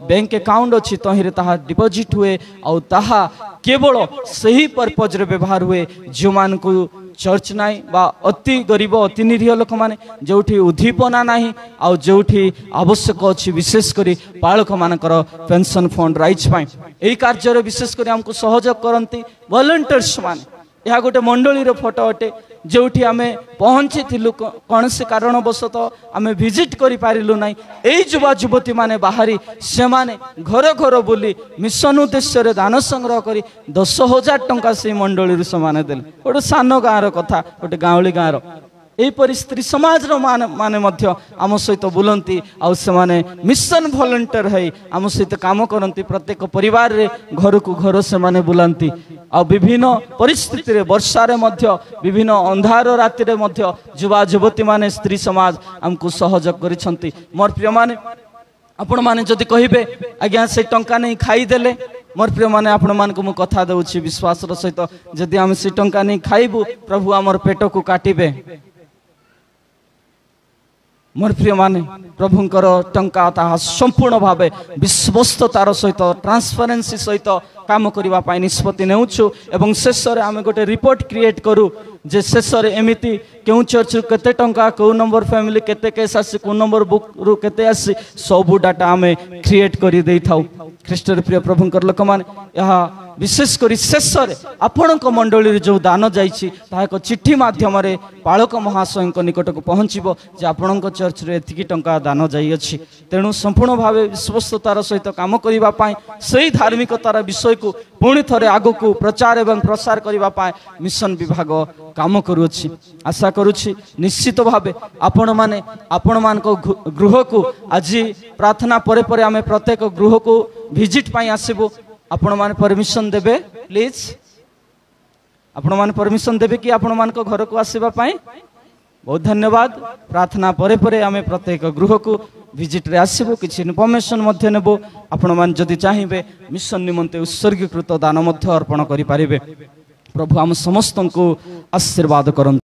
Speaker 1: ବ୍ୟାଙ୍କ ଆକାଉଣ୍ଟ ଅଛି, ତହିଁରେ ତାହା ଡିପୋଜିଟ୍ ହୁଏ, ଆଉ ତାହା କେବଳ ସେହି ପର୍ପଜରେ ବ୍ୟବହାର ହୁଏ ଯେଉଁମାନଙ୍କୁ ଚର୍ଚ୍ଚ ନାହିଁ ବା ଅତି ଗରିବ, ଅତି ନିରୀହ ଲୋକମାନେ, ଯେଉଁଠି ଉଦ୍ଦୀପନା ନାହିଁ, ଆଉ ଯେଉଁଠି ଆବଶ୍ୟକ ଅଛି, ବିଶେଷ କରି ପାଳକମାନଙ୍କର ପେନସନ୍ ଫଣ୍ଡ ରାଇଜ୍ ପାଇଁ। ଏହି କାର୍ଯ୍ୟରେ ବିଶେଷ କରି ଆମକୁ ସହଯୋଗ କରନ୍ତି ଭଲେଣ୍ଟିୟର୍ସ ମାନେ। यह गोटे मंडली फोटो अटे जो आम पहुँची कौन से कारणवशत आम विजिट करूँ ना यही युवा युवती मैंने बाहरी से माने घर घर बुली मिशन उद्देश्य दान संग्रह कर 10,000 टंका से मंडली से देले गोटे सान गाँव कथा गोटे गाँवली गाँव यहीपरि स्त्री समाज माने मध्य आम सहित बुलती आउ से मिशन वॉलंटियर है आम सहित काम करती प्रत्येक परिवार रे घर को घर से माने बुलांती आ विभिन्न परिस्थिति रे वर्षा रे मध्य विभिन्न अंधार राति रे मध्य युवा युवती माने स्त्री समाज आमको सहयोग करिसंती। मोर प्रिय माने आपण माने जदि कहिबे आज्ञा से टंका नहीं खाईदेले मोर प्रिय माने आपण मान को मु कथा दउछि विश्वास रो सहित जदि आम से टंका नहीं खाइबु प्रभु आमर पेट को काटिबे। मोर प्रिय माने प्रभुंकर टंका ताहा संपूर्ण भावे विश्वस्ततार सहित ट्रांसपेरेंसी सहित काम करने निष्पत्ति नेउछु एवं शेष रे आमे गोटे रिपोर्ट क्रिएट करू जे शेष रे एमिति केउ चर्च केते टंका को नंबर फैमिली केते केस आसी को नंबर बुक रु केते आसी सब डाटा आमे क्रिएट करी देई थाउ। ख्रीष्ट प्रिय प्रभुंकर लोक माने यह विशेष करी शेष रे आपणक मंडली जो दान जाइछि ता एक चिट्ठी माध्यम रे पालक महाशय निकट को पहुँचबो जे आपणक चर्च रे एतिकी टंका दान जाई अछि। तेणु संपूर्ण भावे विश्वस्ततार सहित काम करिबा पाए सही धार्मिकतार विषय को पुणी थरे आगो को प्रचार एवं प्रसार करिबा पाए मिशन विभाग काम करूछि। आशा करूछि निश्चित भावे आपण माने आपण मान को गृह को आज प्रार्थना परे परे आमे प्रत्येक गृह को विजिट पाई आसीबो। आपण माने परमिशन देबे प्लीज आपण माने परमिशन देबे कि आपण मान को घर को आसीबा पाई। बहुत धन्यवाद। प्रार्थना परे परे आमे प्रत्येक गृह को विजिट रे आसीबो किछि इनफॉरमेशन मध्य नेबो। आपण मान जदि चाहिबे मिशन निमंते उत्सर्गीकृत दान मध्य अर्पण करि पारिबे। प्रभु हम समस्त को आशीर्वाद करन।